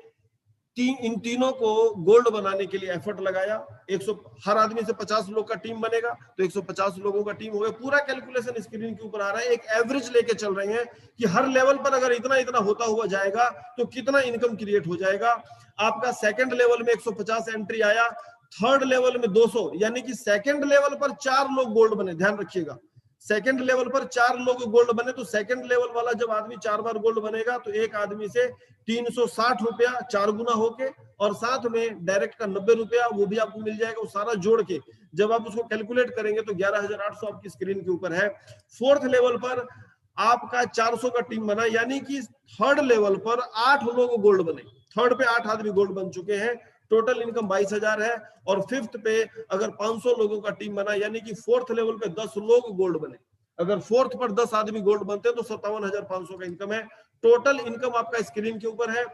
इन तीनों को गोल्ड बनाने के लिए एफर्ट लगाया। 100 हर आदमी से 50 लोग का टीम बनेगा, तो 150 लोगों का टीम हो गया। पूरा कैलकुलेशन स्क्रीन के ऊपर आ रहा है, एक एवरेज लेके चल रहे हैं कि हर लेवल पर अगर इतना इतना होता हुआ जाएगा तो कितना इनकम क्रिएट हो जाएगा। आपका सेकंड लेवल में 150 एंट्री आया, थर्ड लेवल में 200, यानी कि सेकंड लेवल पर 4 लोग गोल्ड बने। ध्यान रखिएगा, सेकंड लेवल पर 4 लोग गोल्ड बने, तो सेकंड लेवल वाला जब आदमी 4 बार गोल्ड बनेगा तो एक आदमी से 360 रुपया 4 गुना होके, और साथ में डायरेक्ट का 90 रुपया वो भी आपको मिल जाएगा। वो सारा जोड़ के जब आप उसको कैलकुलेट करेंगे तो 11,800 आपकी स्क्रीन के ऊपर है। फोर्थ लेवल पर आपका 400 का टीम बना, यानी कि थर्ड लेवल पर 8 लोग गोल्ड बने। थर्ड पे 8 आदमी गोल्ड बन चुके हैं, टोटल इनकम 22,000 है। और फिफ्थ पे अगर 500 लोगों का टीम बना, यानी कि फोर्थ लेवल पे 10 लोग गोल्ड बने। अगर फोर्थ पर 10 आदमी गोल्ड बनते हैं तो 57,500 का इनकम है। टोटल इनकम आपका स्क्रीन के ऊपर है।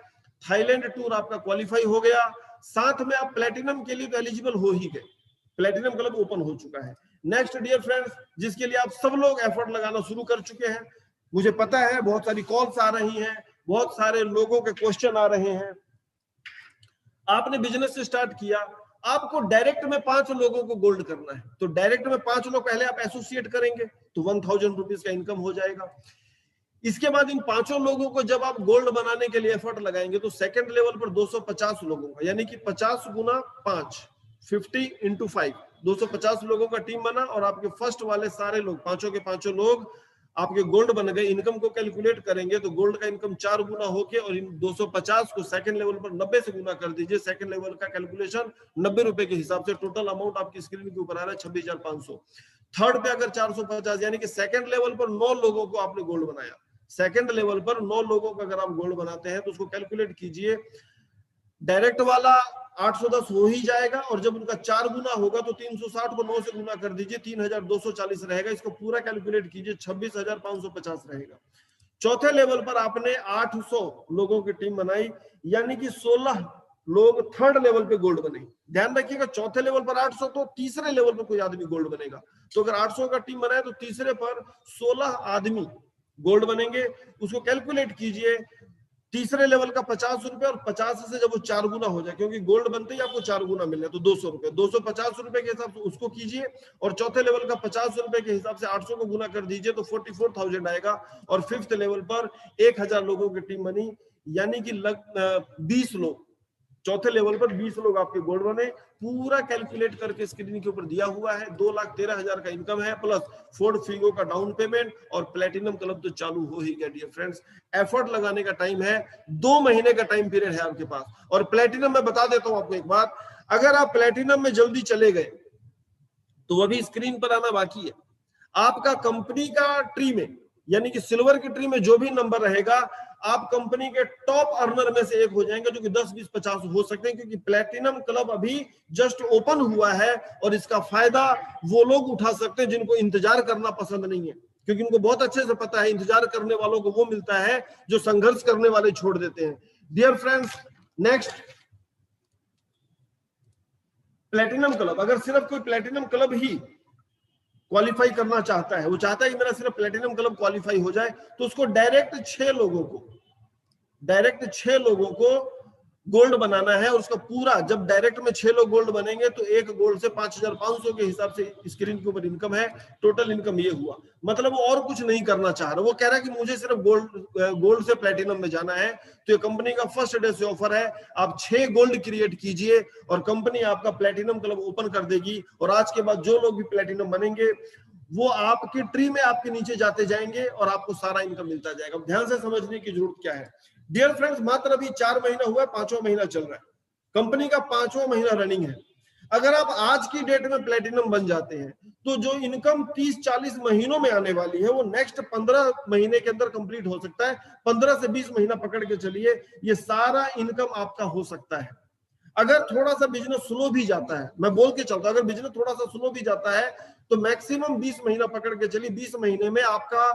थाईलैंड टूर आपका क्वालिफाई हो गया। साथ में आप प्लेटिनम के लिए तो एलिजिबल हो ही गए, प्लेटिनम क्लब ओपन हो चुका है। नेक्स्ट डियर फ्रेंड्स, जिसके लिए आप सब लोग एफर्ट लगाना शुरू कर चुके हैं, मुझे पता है बहुत सारी कॉल्स आ रही हैं, बहुत सारे लोगों के क्वेश्चन आ रहे हैं। आपने बिजनेस से स्टार्ट किया, आपको डायरेक्ट में 5 लोगों को गोल्ड करना है, तो डायरेक्ट में 5 लोग पहले आप एसोसिएट करेंगे तो 1000 रुपीज का इनकम हो जाएगा। इसके बाद इन 5 लोगों को जब आप गोल्ड बनाने के लिए एफर्ट लगाएंगे तो सेकंड लेवल पर 250 लोगों का, यानी कि 50 गुना 5, 50 इंटू 5, 250 लोगों का टीम बना और आपके फर्स्ट वाले सारे लोग, पांचों के पांचों लोग आपके गोल्ड बन गए। इनकम को कैलकुलेट करेंगे तो गोल्ड का इनकम 4 गुना होके और इन 250 को सेकंड लेवल पर 90 से गुना कर दीजिए। सेकंड लेवल का कैलकुलेशन 90 रुपए के हिसाब से, टोटल अमाउंट आपकी स्क्रीन के ऊपर आ रहा है 26,500। थर्ड पे अगर 450, यानी कि सेकंड लेवल पर 9 लोगों को आपने गोल्ड बनाया। सेकंड लेवल पर 9 लोगों को अगर आप गोल्ड बनाते हैं तो उसको कैलकुलेट कीजिए, डायरेक्ट वाला 810 हो ही जाएगा और जब उनका 4 गुना होगा तो 360 को 9 से गुना कर दीजिए, 3240 रहेगा। इसको पूरा कैलकुलेट कीजिए, 26,550 रहेगा। चौथे लेवल पर आपने 800 लोगों की टीम बनाई, यानी कि 16 लोग थर्ड लेवल पे गोल्ड बने। ध्यान रखिएगा, चौथे लेवल पर 800 तो तीसरे लेवल पर कोई आदमी गोल्ड बनेगा। तो अगर 800 का टीम बनाए तो तीसरे पर 16 आदमी गोल्ड बनेंगे। उसको कैलकुलेट कीजिए, तीसरे लेवल का 50 रुपए और 50 से जब वो 4 गुना हो जाए, क्योंकि गोल्ड बनते ही आपको 4 गुना मिल रहा है, तो 200 रुपए, 250 रुपए के हिसाब से उसको कीजिए और चौथे लेवल का 50 रुपए के हिसाब से 800 को गुना कर दीजिए तो 44,000 आएगा। और फिफ्थ लेवल पर 1000 लोगों की टीम बनी, यानी कि 20 लोग, चौथे लेवल पर 20 लोग आपके गोल्ड बने। पूरा कैलकुलेट करके स्क्रीन के ऊपर दिया हुआ है। 2,13,000 का इनकम है, प्लस 4 फिगो का डाउन पेमेंट और प्लेटिनम क्लब तो चालू हो ही गया। डियर फ्रेंड्स, एफर्ट लगाने का टाइम है, 2 महीने का टाइम पीरियड है आपके पास। और प्लेटिनम में बता देता हूं आपको एक बात, अगर आप प्लेटिनम में जल्दी चले गए तो अभी स्क्रीन पर आना बाकी है। आपका कंपनी का ट्री में, यानी कि सिल्वर की ट्री में जो भी नंबर रहेगा, आप कंपनी के टॉप अर्नर में से एक हो जाएंगे, जो कि 10, 20, 50 हो सकते हैं, क्योंकि प्लेटिनम क्लब अभी जस्ट ओपन हुआ है और इसका फायदा वो लोग उठा सकते हैं जिनको इंतजार करना पसंद नहीं है, क्योंकि उनको बहुत अच्छे से पता है इंतजार करने वालों को वो मिलता है जो संघर्ष करने वाले छोड़ देते हैं। Dear friends, next platinum club. अगर सिर्फ कोई प्लेटिनम क्लब ही क्वालिफाई करना चाहता है, वो चाहता है कि मेरा सिर्फ प्लेटिनम क्लब क्वालिफाई हो जाए, तो उसको डायरेक्ट 6 लोगों को गोल्ड बनाना है। और उसका पूरा, जब डायरेक्ट में 6 लोग गोल्ड बनेंगे तो एक गोल्ड से 5,500 के हिसाब से स्क्रीन के ऊपर इनकम है। टोटल इनकम ये हुआ, मतलब वो और कुछ नहीं करना चाह रहा, वो कह रहा है कि मुझे सिर्फ गोल्ड से प्लेटिनम में जाना है। तो ये कंपनी का फर्स्ट डे से ऑफर है, आप 6 गोल्ड क्रिएट कीजिए और कंपनी आपका प्लेटिनम क्लब ओपन कर देगी। और आज के बाद जो लोग भी प्लेटिनम बनेंगे वो आपके ट्री में आपके नीचे जाते जाएंगे और आपको सारा इनकम मिलता जाएगा। ध्यान से समझने की जरूरत क्या है डियर फ्रेंड्स, मात्र अभी 4 महीना हुआ है, 5वां महीना चल रहा है, कंपनी का 5वां महीना रनिंग है। अगर आप आज की डेट में प्लेटिनम बन जाते हैं तो जो इनकम 30-40 महीनों में आने वाली है वो नेक्स्ट 15 महीने के अंदर कंप्लीट हो सकता है। 15 से 20 महीना पकड़ के चलिए, ये सारा इनकम आपका हो सकता है। अगर थोड़ा सा बिजनेस स्लो भी जाता है, मैं बोल के चलता हूं, अगर बिजनेस थोड़ा सा स्लो भी जाता है तो मैक्सिमम 20 महीना पकड़ के चलिए, 20 महीने में आपका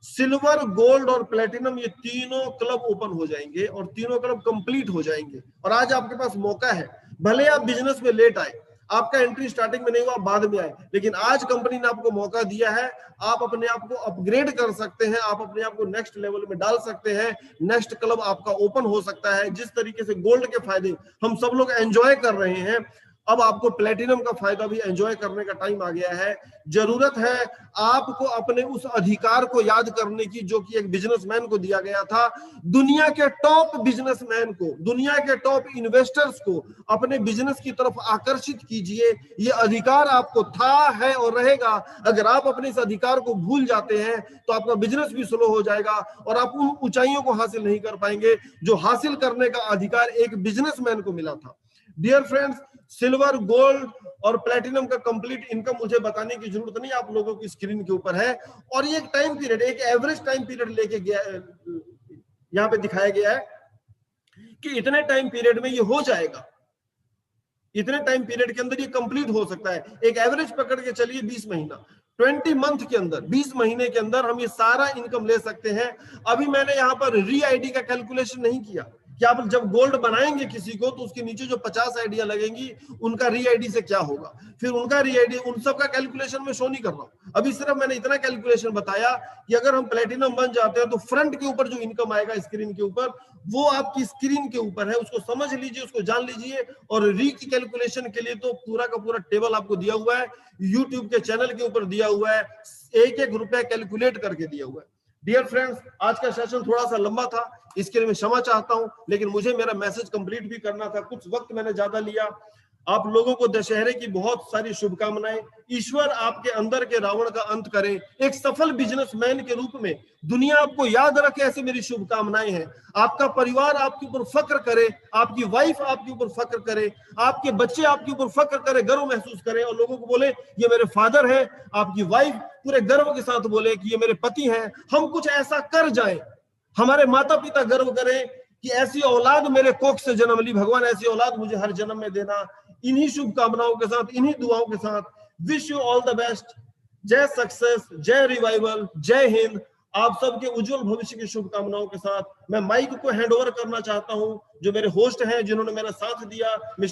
सिल्वर, गोल्ड और प्लेटिनम ये तीनों क्लब ओपन हो जाएंगे और तीनों क्लब कंप्लीट हो जाएंगे। और आज आपके पास मौका है, भले आप बिजनेस में लेट आए, आपका एंट्री स्टार्टिंग में नहीं हुआ, बाद में आए, लेकिन आज कंपनी ने आपको मौका दिया है। आप अपने आप को अपग्रेड कर सकते हैं, आप अपने आप को नेक्स्ट लेवल में डाल सकते हैं, नेक्स्ट क्लब आपका ओपन हो सकता है। जिस तरीके से गोल्ड के फायदे हम सब लोग एंजॉय कर रहे हैं, अब आपको प्लेटिनम का फायदा भी एंजॉय करने का टाइम आ गया है। जरूरत है आपको अपने उस अधिकार को याद करने की जो कि एक बिजनेसमैन को दिया गया था। दुनिया के टॉप बिजनेसमैन को, दुनिया के टॉप इन्वेस्टर्स को अपने बिजनेस की तरफ आकर्षित कीजिए। ये अधिकार आपको था, है और रहेगा। अगर आप अपने इस अधिकार को भूल जाते हैं तो आपका बिजनेस भी स्लो हो जाएगा और आप उन ऊंचाइयों को हासिल नहीं कर पाएंगे जो हासिल करने का अधिकार एक बिजनेसमैन को मिला था। डियर फ्रेंड्स, सिल्वर, गोल्ड और प्लेटिनम का कंप्लीट इनकम मुझे बताने की जरूरत नहीं, आप लोगों की स्क्रीन के ऊपर है। और ये एक टाइम पीरियड, एक एवरेज टाइम पीरियड लेके गया, यहां पे दिखाया गया है कि इतने टाइम पीरियड में ये हो जाएगा, इतने टाइम पीरियड के अंदर ये कंप्लीट हो सकता है। एक एवरेज पकड़ के चलिए 20 महीना, 20 मंथ के अंदर, 20 महीने के अंदर हम ये सारा इनकम ले सकते हैं। अभी मैंने यहाँ पर री आईडी का कैलकुलेशन नहीं किया, कि आप जब गोल्ड बनाएंगे किसी को तो उसके नीचे जो 50 आइडिया लगेंगी उनका री आईडी से क्या होगा, फिर उनका री आईडी, उन सब का कैलकुलेशन में शो नहीं कर रहा हूं। अभी सिर्फ मैंने इतना कैलकुलेशन बताया कि अगर हम प्लेटिनम बन जाते हैं तो फ्रंट के ऊपर जो इनकम आएगा स्क्रीन के ऊपर, वो आपकी स्क्रीन के ऊपर है, उसको समझ लीजिए, उसको जान लीजिए। और री की कैलकुलेशन के लिए तो पूरा का पूरा टेबल आपको दिया हुआ है, यूट्यूब के चैनल के ऊपर दिया हुआ है, एक एक रुपया कैलकुलेट करके दिया हुआ है। डियर फ्रेंड्स, आज का सेशन थोड़ा सा लंबा था, इसके लिए मैं क्षमा चाहता हूं, लेकिन मुझे मेरा मैसेज कंप्लीट भी करना था, कुछ वक्त मैंने ज्यादा लिया। आप लोगों को दशहरे की बहुत सारी शुभकामनाएं। ईश्वर आपके अंदर के रावण का अंत करे, एक सफल बिजनेसमैन के रूप में दुनिया आपको याद रखे, ऐसी मेरी शुभकामनाएं हैं। आपका परिवार आपके ऊपर फक्र करे, आपकी वाइफ आपके ऊपर फक्र करे, आपके बच्चे आपके ऊपर फक्र करे, गर्व महसूस करें और लोगों को बोले ये मेरे फादर है। आपकी वाइफ पूरे गर्व के साथ बोले कि ये मेरे पति हैं। हम कुछ ऐसा कर जाएं, हमारे माता पिता गर्व करें कि ऐसी औलाद मेरे कोख से जन्म ली, भगवान ऐसी औलाद मुझे हर जन्म में देना। इन्हीं शुभकामनाओं के साथ, इन्हीं दुआओं के साथ, wish you all the best. जय सक्सेस, जय रिवाइवल, जय हिंद। आप सबके उज्जवल भविष्य की शुभकामनाओं के साथ मैं माइक को हैंड ओवर करना चाहता हूं जो मेरे होस्ट हैं, जिन्होंने मेरा साथ दिया, मिस्टर